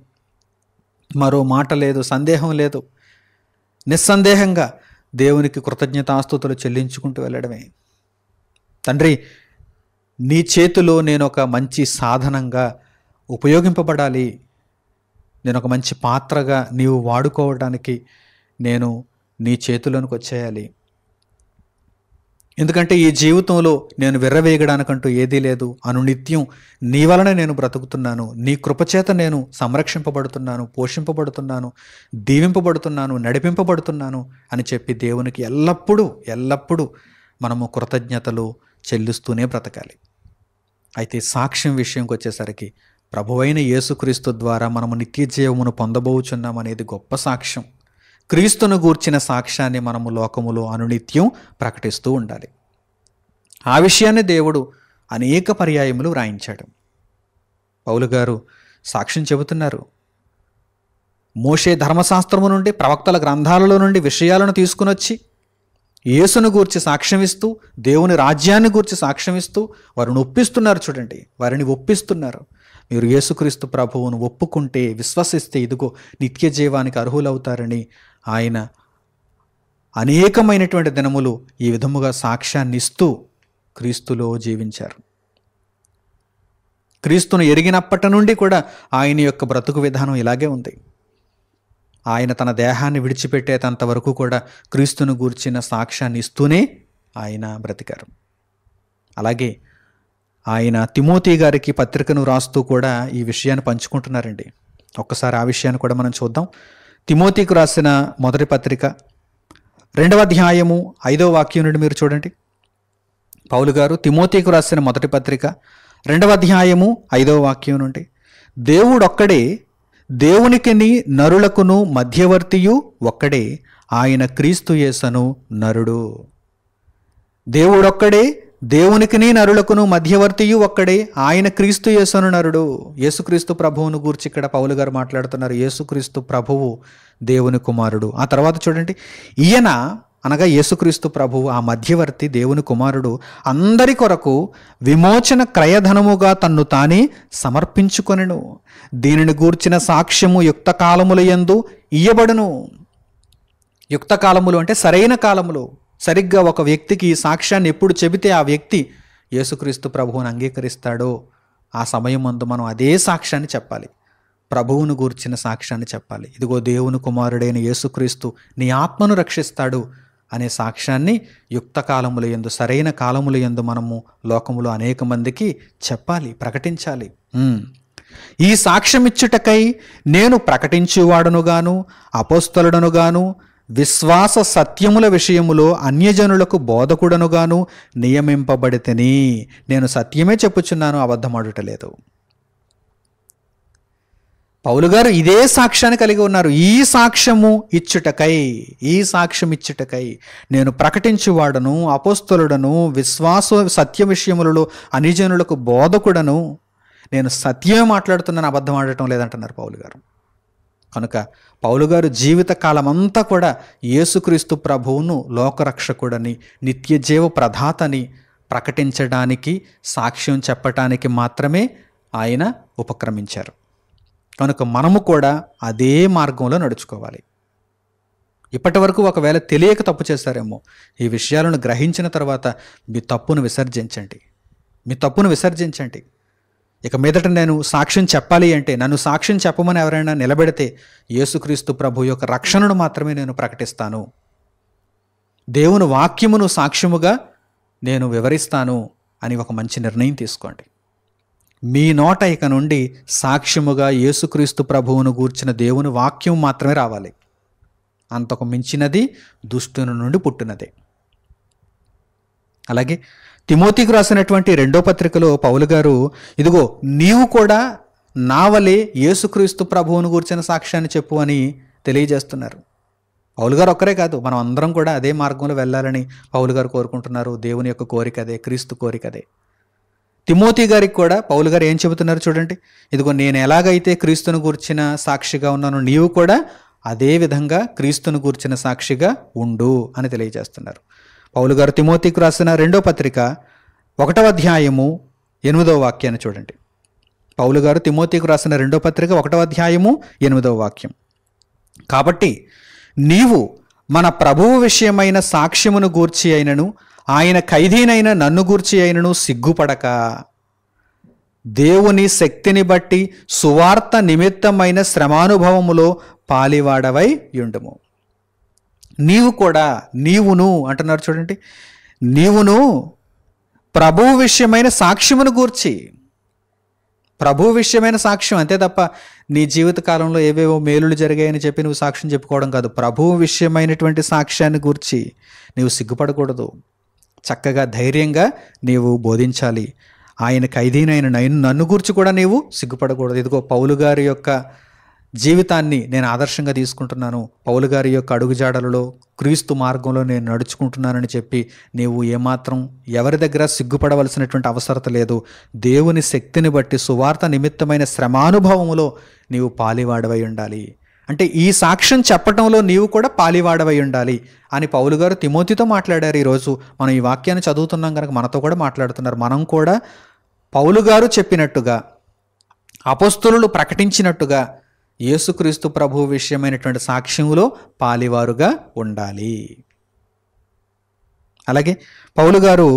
మరో మాట లేదు, సందేహం లేదు. నిస్సందేహంగా దేవునికి కృతజ్ఞతాస్తుతులు చెల్లించుకుంటూ వెళ్ళడమే. తండ్రి, నీ చేతిలో నేను ఒక మంచి సాధనంగా ఉపయోగింపబడాలి, నేను ఒక మంచి పాత్రగా నీవు వాడుకోవడానికి నేను నీ చేతిలోనికి వచ్చేయాలి. ఎందుకంటే ఈ జీవితంలో నేను విర్రవేయడానికంటూ ఏదీ లేదు. అనునిత్యం నీ వలన నేను బ్రతుకుతున్నాను, నీ కృపచేత నేను సంరక్షింపబడుతున్నాను, పోషింపబడుతున్నాను, దీవింపబడుతున్నాను, నడిపింపబడుతున్నాను అని చెప్పి దేవునికి ఎల్లప్పుడూ మనము కృతజ్ఞతలు చెల్లిస్తూనే బ్రతకాలి. అయితే సాక్ష్యం విషయంకి వచ్చేసరికి ప్రభువైన యేసుక్రీస్తు ద్వారా మనము నిత్య జీవమును పొందబోచున్నాం అనేది గొప్ప సాక్ష్యం. క్రీస్తును గూర్చిన సాక్ష్యాన్ని మనము లోకములో అనునిత్యం ప్రకటిస్తూ ఉండాలి. ఆ విషయాన్ని దేవుడు అనేక పర్యాయములు వ్రాయించాడు. పౌలు గారు సాక్ష్యం చెబుతున్నారు. మోషే ధర్మశాస్త్రము నుండి, ప్రవక్తల గ్రంథాలలో నుండి విషయాలను తీసుకుని వచ్చి యేసును గూర్చి సాక్ష్యమిస్తూ, దేవుని రాజ్యాన్ని గూర్చి సాక్ష్యమిస్తూ వారిని ఒప్పిస్తున్నారు. చూడండి, వారిని ఒప్పిస్తున్నారు. మీరు యేసుక్రీస్తు ప్రభువును ఒప్పుకుంటే, విశ్వసిస్తే ఇదిగో నిత్య జీవానికి అర్హులవుతారని ఆయన అనేకమైనటువంటి దినములు ఈ విధముగా సాక్ష్యాన్ని ఇస్తూ క్రీస్తులో జీవించారు. క్రీస్తును ఎరిగినప్పటి నుండి కూడా ఆయన యొక్క బ్రతుకు విధానం ఇలాగే ఉంది. ఆయన తన దేహాన్ని విడిచిపెట్టేంత వరకు కూడా క్రీస్తును గూర్చిన సాక్ష్యాన్ని ఇస్తూనే ఆయన బ్రతికారు. అలాగే ఆయన తిమోతి గారికి పత్రికను రాస్తూ కూడా ఈ విషయాన్ని పంచుకుంటున్నారండి. ఒక్కసారి ఆ విషయాన్ని కూడా మనం చూద్దాం. తిమోతికి రాసిన మొదటి పత్రిక 2వ అధ్యాయము 5వ వాక్యం నుండి మీరు చూడండి. పౌలు గారు తిమోతికి రాసిన మొదటి పత్రిక 2వ అధ్యాయము 5వ వాక్యం నుండి, దేవుడొక్కడే, దేవునికిని నరులకును మధ్యవర్తియు ఒక్కడే, ఆయన క్రీస్తు యేసను నరుడు. దేవుడొక్కడే, దేవునికిని నరులకును మధ్యవర్తియు ఒక్కడే, ఆయన క్రీస్తు యేసను నరుడు. యేసుక్రీస్తు ప్రభువును గూర్చి ఇక్కడ పౌలు గారు మాట్లాడుతున్నారు. యేసుక్రీస్తు ప్రభువు దేవుని కుమారుడు. ఆ తర్వాత చూడండి, ఈయన అనగా యేసుక్రీస్తు ప్రభువు ఆ మధ్యవర్తి దేవుని కుమారుడు అందరి కొరకు విమోచన క్రయధనముగా తన్ను తానే సమర్పించుకొనెను. దీనిని గూర్చిన సాక్ష్యము యుక్త కాలముల యందు ఇయ్యబడును. యుక్త కాలములు అంటే సరైన కాలములు. సరిగ్గా ఒక వ్యక్తికి ఈ సాక్ష్యాన్ని ఎప్పుడు చెబితే ఆ వ్యక్తి యేసుక్రీస్తు ప్రభువుని అంగీకరిస్తాడో ఆ సమయం ముందు మనం అదే సాక్ష్యాన్ని చెప్పాలి. ప్రభువును గూర్చిన సాక్ష్యాన్ని చెప్పాలి. ఇదిగో దేవుని కుమారుడైన యేసుక్రీస్తు నీ ఆత్మను రక్షిస్తాడు అనే సాక్ష్యాన్ని యుక్త కాలముల యందు, సరైన కాలముల యందు మనము లోకములో అనేక మందికి చెప్పాలి, ప్రకటించాలి. ఈ సాక్ష్యం ఇచ్చుటకై నేను ప్రకటించువాడనుగాను అపోస్తలుడనుగాను విశ్వాస సత్యముల విషయములో అన్యజనులకు బోధకుడనుగాను నియమింపబడితిని. నేను సత్యమే చెప్పుచున్నాను, అబద్ధమాడుటలేదు. పౌలు గారు ఇదే సాక్ష్యాన్ని కలిగి ఉన్నారు. ఈ సాక్ష్యం ఇచ్చుటకై నేను ప్రకటించువాడను, అపోస్తలుడను, విశ్వాస సత్య విషయములలో అన్యజనులకు బోధకుడను. నేను సత్యమే మాట్లాడుతున్నాను, అబద్ధం ఆడటం లేదంటున్నారు పౌలు గారు. కనుక పౌలు గారు జీవితకాలం అంతా కూడా యేసుక్రీస్తు ప్రభువును లోకరక్షకుడని, నిత్యజీవ ప్రదాతని ప్రకటించడానికి, సాక్ష్యం చెప్పటానికి మాత్రమే ఆయన ఉపక్రమించారు. కనుక మనము కూడా అదే మార్గంలో నడుచుకోవాలి. ఇప్పటి వరకు ఒకవేళ తెలియక తప్పు చేశారేమో, ఈ విషయాలను గ్రహించిన తర్వాత మీ తప్పును విసర్జించండి. ఇక మీదట నేను సాక్ష్యం చెప్పాలి అంటే, నన్ను సాక్ష్యం చెప్పమని ఎవరైనా నిలబెడితే యేసుక్రీస్తు ప్రభు యొక్క రక్షణను మాత్రమే నేను ప్రకటిస్తాను. దేవుని వాక్యమును సాక్ష్యముగా నేను వివరిస్తాను అని ఒక మంచి నిర్ణయం తీసుకోండి. మీ నోట ఇక నుండి సాక్ష్యముగా యేసుక్రీస్తు ప్రభువును గూర్చిన దేవుని వాక్యం మాత్రమే రావాలి. అంతకు మించినది దుష్టుని నుండి పుట్టినదే. అలాగే తిమోతికి రాసినటువంటి 2వ పత్రికలో పౌలు గారు, ఇదిగో నీవు కూడా నా వలె యేసుక్రీస్తు ప్రభువును గూర్చిన సాక్ష్యాన్ని చెప్పు అని తెలియజేస్తున్నారు. పౌలు గారు ఒక్కరే కాదు, మనం అందరం కూడా అదే మార్గంలో వెళ్ళాలని పౌలు గారు కోరుకుంటున్నారు. దేవుని యొక్క కోరిక అదే, క్రీస్తు కోరిక అదే. తిమోతి గారికి కూడా పౌలు గారు ఏం చెబుతున్నారు చూడండి, ఇదిగో నేను ఎలాగైతే క్రీస్తును గూర్చిన సాక్షిగా ఉన్నానో నీవు కూడా అదే విధంగా క్రీస్తును గూర్చిన సాక్షిగా ఉండు అని తెలియజేస్తున్నారు. పౌలు గారు తిమోతికి రాసిన 2వ పత్రిక 1వ అధ్యాయము 8వ వాక్యాన్ని చూడండి. పౌలు గారు తిమోతికి రాసిన 2వ పత్రిక 1వ అధ్యాయము 8వ వాక్యం, కాబట్టి నీవు మన ప్రభువు విషయమైన సాక్ష్యమును గూర్చి అయినను ఆయన ఖైదీనైన నన్ను గూర్చి అయినను సిగ్గుపడక దేవుని శక్తిని బట్టి సువార్త నిమిత్తమైన శ్రమానుభవములో పాలివాడవై యుండుము. నీవును అంటున్నారు చూడండి, నీవును ప్రభువు విషయమైన సాక్ష్యమును గూర్చి, ప్రభువు విషయమైన సాక్ష్యం అంతే తప్ప నీ జీవిత కాలంలో ఏవేవో మేలులు జరిగాయని చెప్పి నువ్వు సాక్ష్యం చెప్పుకోవడం కాదు. ప్రభువు విషయమైనటువంటి సాక్ష్యాన్ని గూర్చి నీవు సిగ్గుపడకూడదు. చక్కగా ధైర్యంగా నీవు బోధించాలి. ఆయన ఖైదీనైన నన్ను గూర్చి కూడా నీవు సిగ్గుపడకూడదు. ఇదిగో పౌలు గారి యొక్క జీవితాన్ని నేను ఆదర్శంగా తీసుకుంటున్నాను, పౌలు గారి యొక్క అడుగుజాడలలో క్రీస్తు మార్గంలో నేను నడుచుకుంటున్నానని చెప్పి నీవు ఏమాత్రం ఎవరి దగ్గర సిగ్గుపడవలసినటువంటి అవసరత లేదు. దేవుని శక్తిని బట్టి సువార్త నిమిత్తమైన శ్రమానుభవములో నీవు పాలివాడవై ఉండాలి. అంటే ఈ సాక్ష్యం చెప్పటంలో నీవు కూడా పాలివాడవై ఉండాలి అని పౌలు గారు తిమోతితో మాట్లాడారు. ఈరోజు మనం ఈ వాక్యాన్ని చదువుతున్నాం కనుక మనతో కూడా మాట్లాడుతున్నారు. మనం కూడా పౌలు గారు చెప్పినట్టుగా, అపోస్తలులు ప్రకటించినట్టుగా యేసుక్రీస్తు ప్రభువు విషయమైనటువంటి సాక్ష్యములో పాలివారుగా ఉండాలి. అలాగే పౌలు గారు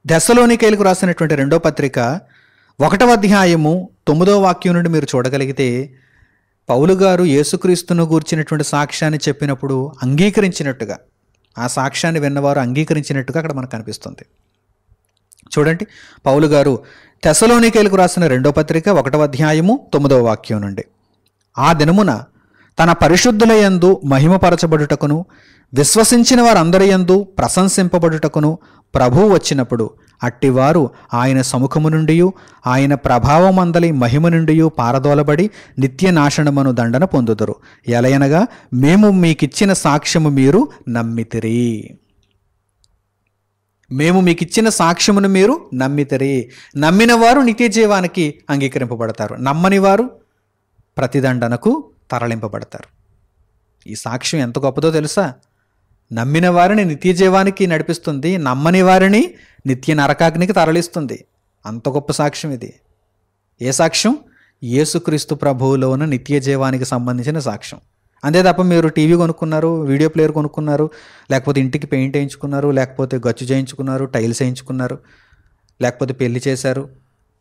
దెస్సలోనికైలకు రాసినటువంటి 2వ పత్రిక 1వ అధ్యాయము 9వ వాక్యం నుండి మీరు చూడగలిగితే పౌలు గారు యేసుక్రీస్తును గూర్చినటువంటి సాక్ష్యాన్ని చెప్పినప్పుడు అంగీకరించినట్టుగా, ఆ సాక్ష్యాన్ని విన్నవారు అంగీకరించినట్టుగా అక్కడ మనకు కనిపిస్తుంది. చూడండి, పౌలు గారు తెస్సలోనికీయులకు రాసిన 2వ పత్రిక 1వ అధ్యాయము 9వ వాక్యం నుండి, ఆ దినమున తన పరిశుద్ధుల యందు మహిమపరచబడుటకును విశ్వసించిన వారందరి యందు ప్రశంసింపబడుటకును ప్రభువు వచ్చినప్పుడు అట్టివారు ఆయన సముఖము నుండి ఆయన ప్రభావమందలి మహిమ నుండి పారదోలబడి నిత్య నాశనమును దండన పొందుదురు. ఎలయనగా మేము మీకిచ్చిన సాక్ష్యము మీరు నమ్మితిరి. మేము మీకు ఇచ్చిన సాక్ష్యమును మీరు నమ్మితిరి. నమ్మిన వారు నిత్య జీవానికి అంగీకరింపబడతారు, నమ్మని వారు ప్రతిదండనకు తరలింపబడతారు. ఈ సాక్ష్యం ఎంత గొప్పదో తెలుసా? నమ్మిన వారిని నిత్య జీవానికి నడిపిస్తుంది, నమ్మని వారిని నిత్య నరకాగ్నికి తరలిస్తుంది. అంత గొప్ప సాక్ష్యం ఇది. ఏ సాక్ష్యం? యేసుక్రీస్తు ప్రభువులో ఉన్న నిత్య జీవానికి సంబంధించిన సాక్ష్యం. అంతే తప్ప మీరు టీవీ కొనుక్కున్నారు, వీడియో ప్లేయర్ కొనుక్కున్నారు, లేకపోతే ఇంటికి పెయింట్ వేయించుకున్నారు, లేకపోతే గచ్చు చేయించుకున్నారు, టైల్స్ వేయించుకున్నారు, లేకపోతే పెళ్లి చేశారు,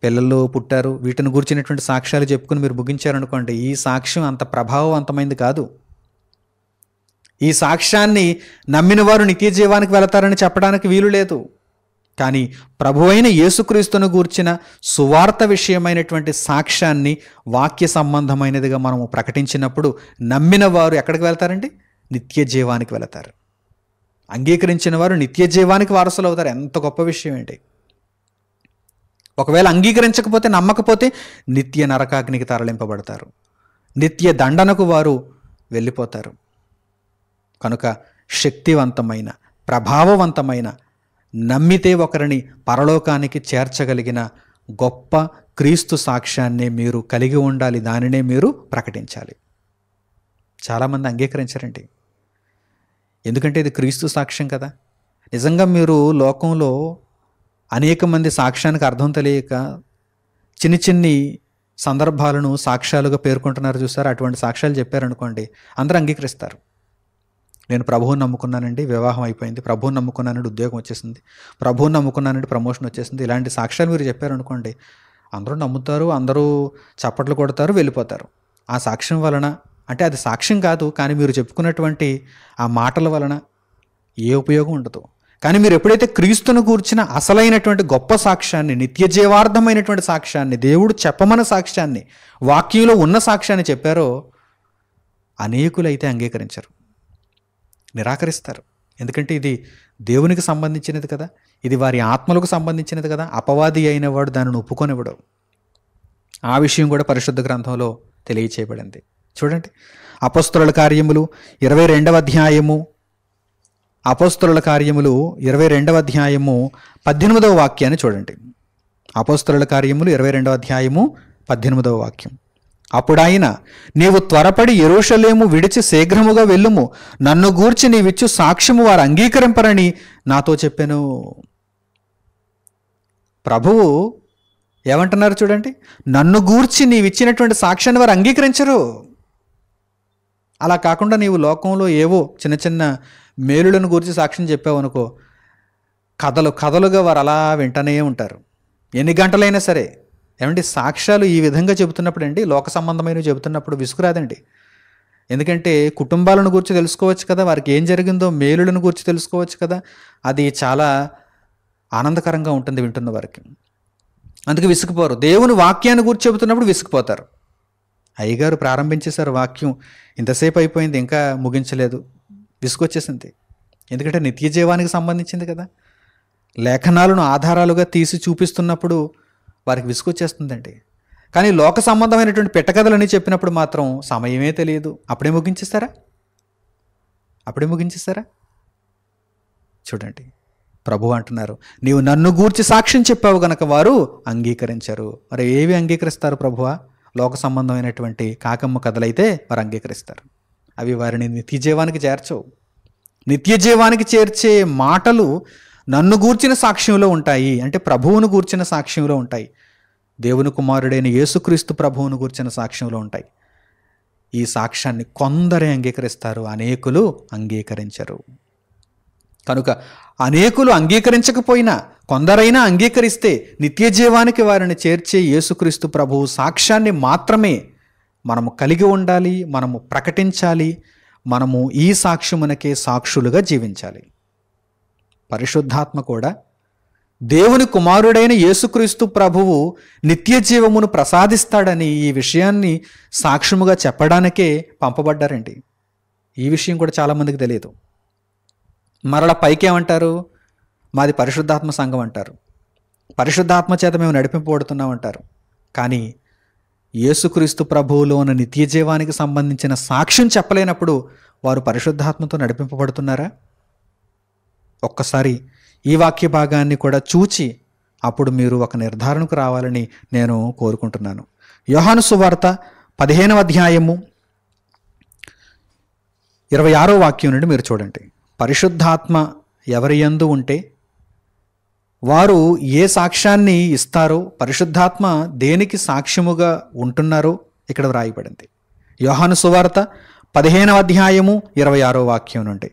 పిల్లలు పుట్టారు, వీటిని గురించినటువంటి సాక్ష్యాలు చెప్పుకుని మీరు ముగించారనుకోండి, ఈ సాక్ష్యం అంత ప్రభావవంతమైంది కాదు. ఈ సాక్ష్యాన్ని నమ్మిన వారు నిత్య జీవానికి వెళతారని చెప్పడానికి వీలు లేదు. కానీ ప్రభువైన యేసుక్రీస్తును గూర్చిన సువార్త విషయమైనటువంటి సాక్ష్యాన్ని వాక్య సంబంధమైనదిగా మనము ప్రకటించినప్పుడు నమ్మిన వారు ఎక్కడికి వెళ్తారండి? నిత్య జీవానికి వెళతారు. అంగీకరించిన వారు నిత్య జీవానికి వారసులు అవుతారు. ఎంత గొప్ప విషయం ఏంటి! ఒకవేళ అంగీకరించకపోతే, నమ్మకపోతే నిత్య నరకాగ్నికి తరలింపబడతారు, నిత్య దండనకు వారు వెళ్ళిపోతారు. కనుక శక్తివంతమైన, ప్రభావవంతమైన, నమ్మితే ఒకరిని పరలోకానికి చేర్చగలిగిన గొప్ప క్రీస్తు సాక్ష్యాన్నే మీరు కలిగి ఉండాలి, దానినే మీరు ప్రకటించాలి. చాలామంది అంగీకరించరండి, ఎందుకంటే ఇది క్రీస్తు సాక్ష్యం కదా. నిజంగా మీరు లోకంలో అనేక మంది సాక్ష్యానికి అర్థం తెలియక చిన్ని చిన్ని సందర్భాలను సాక్ష్యాలుగా పేర్కొంటున్నారు చూసారు. అటువంటి సాక్ష్యాలు చెప్పారనుకోండి, అందరూ అంగీకరిస్తారు. నేను ప్రభువుని నమ్ముకున్నానండి, వివాహం అయిపోయింది, ప్రభువుని నమ్ముకున్నానండి, ఉద్యోగం వచ్చేసింది, ప్రభువుని నమ్ముకున్నానండి, ప్రమోషన్ వచ్చేసింది, ఇలాంటి సాక్ష్యాలు మీరు చెప్పారనుకోండి, అందరూ నమ్ముతారు, అందరూ చప్పట్లు కొడతారు, వెళ్ళిపోతారు. ఆ సాక్ష్యం వలన, అంటే అది సాక్ష్యం కాదు, కానీ మీరు చెప్పుకున్నటువంటి ఆ మాటల వలన ఏ ఉపయోగం ఉండదు. కానీ మీరు ఎప్పుడైతే క్రీస్తును గూర్చిన అసలైనటువంటి గొప్ప సాక్ష్యాన్ని, నిత్య జీవార్థమైనటువంటి సాక్ష్యాన్ని, దేవుడు చెప్పమన్న సాక్ష్యాన్ని, వాక్యంలో ఉన్న సాక్ష్యాన్ని చెప్పారో, అనేకులైతే అంగీకరించరు, నిరాకరిస్తారు. ఎందుకంటే ఇది దేవునికి సంబంధించినది కదా, ఇది వారి ఆత్మలకు సంబంధించినది కదా. అపవాది అయిన వాడు దానిని ఒప్పుకొనివ్వడు. ఆ విషయం కూడా పరిశుద్ధ గ్రంథంలో తెలియచేయబడింది. చూడండి, అపోస్తలుల కార్యములు 22వ అధ్యాయము, అపోస్తలుల కార్యములు 22వ అధ్యాయము 18వ వాక్యాన్ని చూడండి. అపోస్తలుల కార్యములు 22వ అధ్యాయము 18వ వాక్యం. అప్పుడాయన, నీవు త్వరపడి యెరూషలేము విడిచి శీఘ్రముగా వెళ్ళుము, నన్ను గూర్చి నీవిచ్చు సాక్ష్యము వారు అంగీకరింపరని నాతో చెప్పెను. ప్రభువు ఏమంటున్నారు చూడండి, నన్ను గూర్చి నీవిచ్చినటువంటి సాక్ష్యాన్ని వారు అంగీకరించరు. అలా కాకుండా నీవు లోకంలో ఏవో చిన్న చిన్న మేలులను గురించి సాక్ష్యం చెప్పావు అనుకో, కథలు కథలుగా వారు అలా వింటూనే ఉంటారు, ఎన్ని గంటలైనా సరే. ఏమంటే సాక్ష్యాలు ఈ విధంగా చెబుతున్నప్పుడు అండి, లోక సంబంధమైనవి చెబుతున్నప్పుడు విసుగురాదండి. ఎందుకంటే కుటుంబాలను గురించి తెలుసుకోవచ్చు కదా, వారికి ఏం జరిగిందో మేలులను గురించి తెలుసుకోవచ్చు కదా, అది చాలా ఆనందకరంగా ఉంటుంది వింటున్న వారికి. అందుకే విసుగుపోరు. దేవుని వాక్యాన్ని గురించి చెబుతున్నప్పుడు విసుగుపోతారు. అయ్యగారు ప్రారంభించేశారు వాక్యం, ఇంతసేపు అయిపోయింది, ఇంకా ముగించలేదు, విసుగొచ్చేసింది. ఎందుకంటే నిత్య జీవానికి సంబంధించింది కదా. లేఖనాలను ఆధారాలుగా తీసి చూపిస్తున్నప్పుడు వారికి విసుగొచ్చేస్తుందండి. కానీ లోక సంబంధమైనటువంటి పెట్టకథలని చెప్పినప్పుడు మాత్రం సమయమే తెలియదు, అప్పుడే ముగించేస్తారా. చూడండి, ప్రభు అంటున్నారు, నీవు నన్ను గూర్చి సాక్ష్యం చెప్పావు గనక వారు అంగీకరించరు. మరి ఏవి అంగీకరిస్తారు ప్రభువా? లోక సంబంధమైనటువంటి కాకమ్మ కథలైతే వారు అంగీకరిస్తారు. అవి వారిని నిత్య జీవానికి చేర్చవు. నిత్య జీవానికి చేర్చే మాటలు నన్ను గూర్చిన సాక్ష్యంలో ఉంటాయి, అంటే ప్రభువును గూర్చిన సాక్ష్యంలో ఉంటాయి, దేవుని కుమారుడైన యేసుక్రీస్తు ప్రభువును గూర్చిన సాక్ష్యంలో ఉంటాయి. ఈ సాక్ష్యాన్ని కొందరే అంగీకరిస్తారు, అనేకులు అంగీకరించరు. కనుక అనేకులు అంగీకరించకపోయినా కొందరైనా అంగీకరిస్తే నిత్య జీవానికి వారిని చేర్చే యేసుక్రీస్తు ప్రభువు సాక్ష్యాన్ని మాత్రమే మనము కలిగి ఉండాలి, మనము ప్రకటించాలి, మనము ఈ సాక్ష్యమునకే సాక్షులుగా జీవించాలి. పరిశుద్ధాత్మ కూడా దేవుని కుమారుడైన యేసుక్రీస్తు ప్రభువు నిత్య జీవమును ప్రసాదిస్తాడని ఈ విషయాన్ని సాక్ష్యముగా చెప్పడానికే పంపబడ్డారండి. ఈ విషయం కూడా చాలామందికి తెలియదు. మరలా పైకి ఏమంటారు? మాది పరిశుద్ధాత్మ సంఘం అంటారు. పరిశుద్ధాత్మ చేత మేము నడిపింపబడుతున్నాం అంటారు. కానీ యేసుక్రీస్తు ప్రభువులో ఉన్న నిత్య జీవానికి సంబంధించిన సాక్ష్యం చెప్పలేనప్పుడు వారు పరిశుద్ధాత్మతో నడిపింపబడుతున్నారా? ఒక్కసారి ఈ వాక్య భాగాన్ని కూడా చూచి అప్పుడు మీరు ఒక నిర్ధారణకు రావాలని నేను కోరుకుంటున్నాను. యోహాను సువార్త 15వ అధ్యాయము 26వ వాక్యం నుండి మీరు చూడండి. పరిశుద్ధాత్మ ఎవరి యందు ఉంటే వారు ఏ సాక్ష్యాన్ని ఇస్తారో, పరిశుద్ధాత్మ దేనికి సాక్ష్యముగా ఉంటున్నారో ఇక్కడ వ్రాయబడింది. యోహాను సువార్త 15వ అధ్యాయము 26వ వాక్యం నుండి,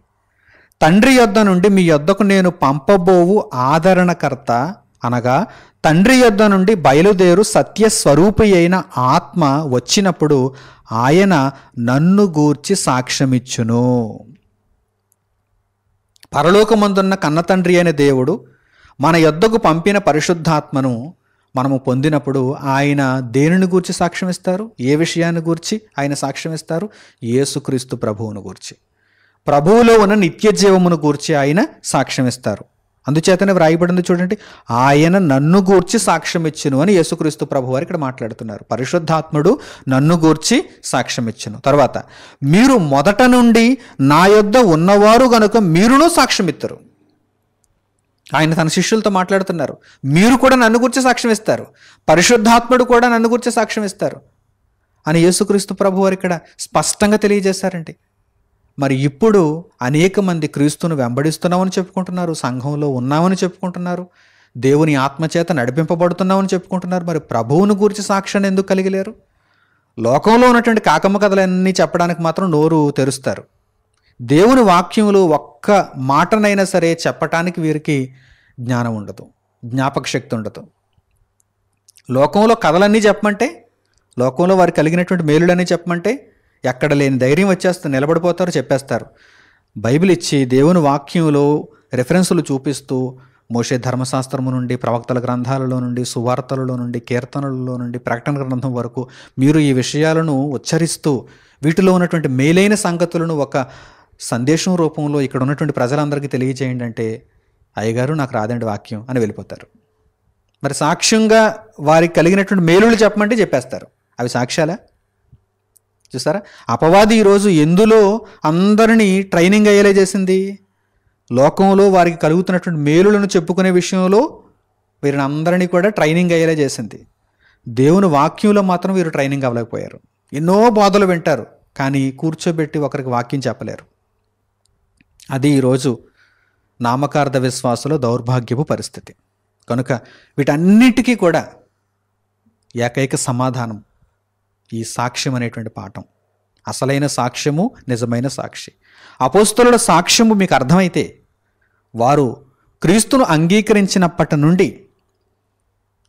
తండ్రి యొద్ద నుండి మీ యొద్దకు నేను పంపబోవు ఆదరణకర్త అనగా తండ్రి యొద్ద నుండి బయలుదేరు సత్యస్వరూపి అయిన ఆత్మ వచ్చినప్పుడు ఆయన నన్ను గూర్చి సాక్ష్యమిచ్చును. పరలోకమందున్న కన్నతండ్రి అయిన దేవుడు మన యొద్దకు పంపిన పరిశుద్ధాత్మను మనము పొందినప్పుడు ఆయన దేనిని గూర్చి సాక్ష్యం ఇస్తారు? ఏ విషయాన్ని గూర్చి ఆయన సాక్ష్యం ఇస్తారు? యేసుక్రీస్తు ప్రభువును గూర్చి, ప్రభువులో ఉన్న నిత్య జీవమును గూర్చి ఆయన సాక్ష్యం ఇస్తారు. అందుచేతనే వ్రాయబడింది చూడండి, ఆయన నన్ను గూర్చి సాక్ష్యం ఇచ్చును అని యేసుక్రీస్తు ప్రభు వారు ఇక్కడ మాట్లాడుతున్నారు. పరిశుద్ధాత్ముడు నన్ను గూర్చి సాక్ష్యం ఇచ్చును. తర్వాత, మీరు మొదట నుండి నా యొద్ద ఉన్నవారు గనుక మీరును సాక్ష్యం ఇద్దరు. ఆయన తన శిష్యులతో మాట్లాడుతున్నారు. మీరు కూడా నన్ను గురించి సాక్ష్యం ఇస్తారు, పరిశుద్ధాత్ముడు కూడా నన్ను గురించి సాక్ష్యం ఇస్తారు అని యేసుక్రీస్తు ప్రభు వారు ఇక్కడ స్పష్టంగా తెలియజేశారండి. మరి ఇప్పుడు అనేక మంది క్రీస్తును వెంబడిస్తున్నామని చెప్పుకుంటున్నారు, సంఘంలో ఉన్నామని చెప్పుకుంటున్నారు, దేవుని ఆత్మచేత నడిపింపబడుతున్నామని చెప్పుకుంటున్నారు. మరి ప్రభువును గురించి సాక్ష్యాన్ని ఎందుకు కలిగలేరు? లోకంలో ఉన్నటువంటి కాకమ్మ కథలన్నీ చెప్పడానికి మాత్రం నోరు తెరుస్తారు. దేవుని వాక్యములు ఒక్క మాటనైనా సరే చెప్పటానికి వీరికి జ్ఞానం ఉండదు, జ్ఞాపక శక్తి ఉండదు. లోకంలో కథలన్నీ చెప్పమంటే, లోకంలో వారికి కలిగినటువంటి మేలులన్నీ చెప్పమంటే ఎక్కడ లేని ధైర్యం వచ్చేస్తుంది, నిలబడిపోతారు, చెప్పేస్తారు. బైబిల్ ఇచ్చి దేవుని వాక్యంలో రెఫరెన్సులు చూపిస్తూ మోషే ధర్మశాస్త్రము నుండి, ప్రవక్తల గ్రంథాలలో నుండి, సువార్తలలో నుండి, కీర్తనలలో నుండి, ప్రకటన గ్రంథం వరకు మీరు ఈ విషయాలను ఉచ్చరిస్తూ వీటిలో ఉన్నటువంటి మేలైన సంగతులను ఒక సందేశం రూపంలో ఇక్కడ ఉన్నటువంటి ప్రజలందరికీ తెలియజేయండి అంటే, అయ్యగారు నాకు రాదండి వాక్యం అని వెళ్ళిపోతారు. మరి సాక్ష్యంగా వారికి కలిగినటువంటి మేలులు చెప్పమంటే చెప్పేస్తారు. అవి సాక్ష్యాలా? చూసారా, అపవాది ఈరోజు ఎందులో అందరినీ ట్రైనింగ్ అయ్యేలా చేసింది? లోకంలో వారికి కలుగుతున్నటువంటి మేలులను చెప్పుకునే విషయంలో వీరిని అందరినీ కూడా ట్రైనింగ్ అయ్యేలా చేసింది. దేవుని వాక్యంలో మాత్రం వీరు ట్రైనింగ్ అవ్వలేకపోయారు. ఎన్నో బోధలు వింటారు, కానీ కూర్చోబెట్టి ఒకరికి వాక్యం చెప్పలేరు. అది ఈరోజు నామకార్థ విశ్వాసుల దౌర్భాగ్యపు పరిస్థితి. కనుక వీటన్నిటికీ కూడా ఏకైక సమాధానం ఈ సాక్ష్యం అనేటువంటి పాఠం. అసలైన సాక్ష్యము, నిజమైన సాక్షి. అపోస్తలుల సాక్ష్యము మీకు అర్థమైతే, వారు క్రీస్తును అంగీకరించినప్పటి నుండి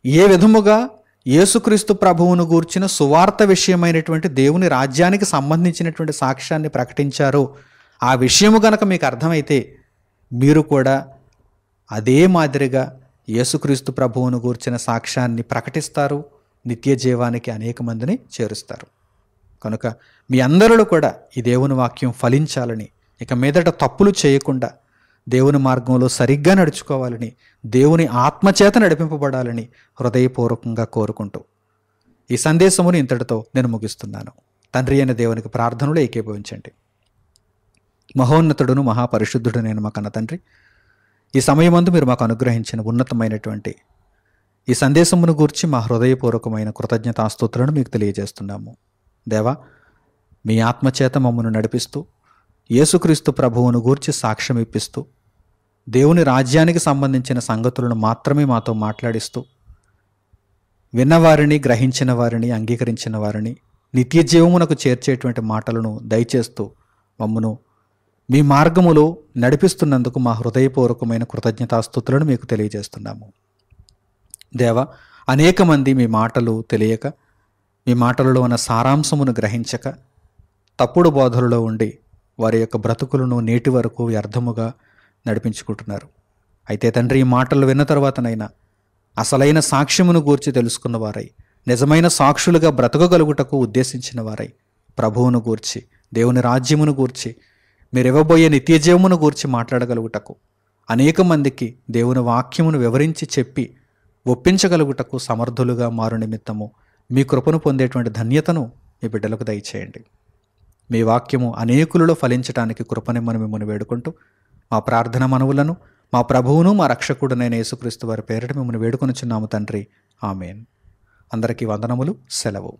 ఏ విధముగా యేసుక్రీస్తు ప్రభువును గూర్చిన సువార్త విషయమైనటువంటి దేవుని రాజ్యానికి సంబంధించినటువంటి సాక్ష్యాన్ని ప్రకటించారో ఆ విషయము గనక మీకు అర్థమైతే, మీరు కూడా అదే మాదిరిగా యేసుక్రీస్తు ప్రభువును గూర్చిన సాక్ష్యాన్ని ప్రకటిస్తారు, నిత్య జీవానికి అనేక మందిని చేరుస్తారు. కనుక మీ అందరిలో కూడా ఈ దేవుని వాక్యం ఫలించాలని, ఇక మీదట తప్పులు చేయకుండా దేవుని మార్గంలో సరిగ్గా నడుచుకోవాలని, దేవుని ఆత్మచేత నడిపింపబడాలని హృదయపూర్వకంగా కోరుకుంటూ ఈ సందేశమును ఇంతటితో నేను ముగిస్తున్నాను. తండ్రి అయిన దేవునికి ప్రార్థనలు ఏకీభవించండి. మహోన్నతుడును మహాపరిశుద్ధుడునైన మా కన్న తండ్రి, ఈ సమయమందు మీరు మాకు అనుగ్రహించిన ఉన్నతమైనటువంటి ఈ సందేశమును గూర్చి మా హృదయపూర్వకమైన కృతజ్ఞతాస్తుతులను మీకు తెలియజేస్తున్నాము. దేవా, మీ ఆత్మచేత మమ్మను నడిపిస్తూ యేసుక్రీస్తు ప్రభువును గూర్చి సాక్ష్యం ఇప్పిస్తూ దేవుని రాజ్యానికి సంబంధించిన సంగతులను మాత్రమే మాతో మాట్లాడిస్తూ విన్నవారిని, గ్రహించిన వారిని, అంగీకరించిన వారిని నిత్య జీవమునకు చేర్చేటువంటి మాటలను దయచేస్తూ మమ్మను మీ మార్గములో నడిపిస్తున్నందుకు మా హృదయపూర్వకమైన కృతజ్ఞతాస్తుతులను మీకు తెలియజేస్తున్నాము. దేవా, అనేక మంది మీ మాటలు తెలియక, మీ మాటలలో ఉన్న సారాంశమును గ్రహించక, తప్పుడు బోధలలో ఉండి వారి యొక్క బ్రతుకులను నేటి వరకు వ్యర్థముగా నడిపించుకుంటున్నారు. అయితే తండ్రి, ఈ మాటలు విన్న తర్వాతనైనా అసలైన సాక్ష్యమును గూర్చి తెలుసుకున్న వారై, నిజమైన సాక్షులుగా బ్రతకగలుగుటకు ఉద్దేశించిన వారై, ప్రభువును గూర్చి, దేవుని రాజ్యమును గూర్చి, మీరివ్వబోయే నిత్యజీవమును గూర్చి మాట్లాడగలుగుటకు, అనేక మందికి దేవుని వాక్యమును వివరించి చెప్పి ఒప్పించగలుగుటకు సమర్థులుగా మారు నిమిత్తము మీ కృపను పొందేటువంటి ధన్యతను మీ బిడ్డలకు దయచేయండి. మీ వాక్యము అనేకులలో ఫలించడానికి కృపనిమ్మని మిమ్మల్ని వేడుకుంటూ మా ప్రార్థన మనవులను మా ప్రభువును మా రక్షకుడునైన యేసుక్రీస్తు వారి పేరిట మిమ్మల్ని వేడుకొనుచున్నాము తండ్రి. ఆమేన్. అందరికీ వందనములు. సెలవు.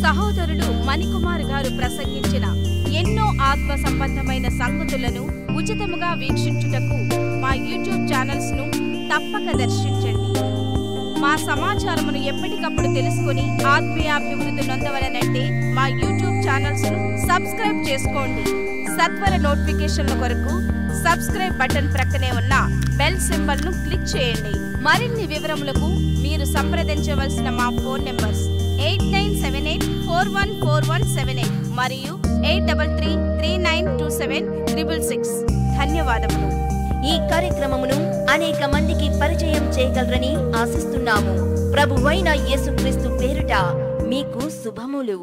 సహోదరులు మణికుమార్ గారు ప్రసంగించిన ఎన్నో ఆత్మ సంబంధమైన సంగతులను ఉచితముగా వీక్షించుటకు మా యూట్యూబ్ ఛానల్స్ ను తప్పక దర్శించండి. మా సమాచారమును ఎప్పటికప్పుడు తెలుసుకుని ఆత్మీయాభివృద్ధి నొందవలనంటే మా యూట్యూబ్ ఛానల్స్ ను సబ్స్క్రైబ్ చేసుకోండి. సత్వర నోటిఫికేషన్ల కొరకు సబ్స్క్రైబ్ బటన్ ప్రక్కనే ఉన్న బెల్ సింబల్ ను క్లిక్ చేయండి. మరిన్ని వివరములకు మీరు సంప్రదించవలసిన మా ఫోన్ నెంబర్స్ 8978414178 మరియు 8333927666. ధన్యవాదములు. ఈ కార్యక్రమమును అనేక మందికి పరిచయం చేయగలరని ఆశిస్తున్నాము. ప్రభువైన యేసుక్రీస్తు పేరిట మీకు శుభములు.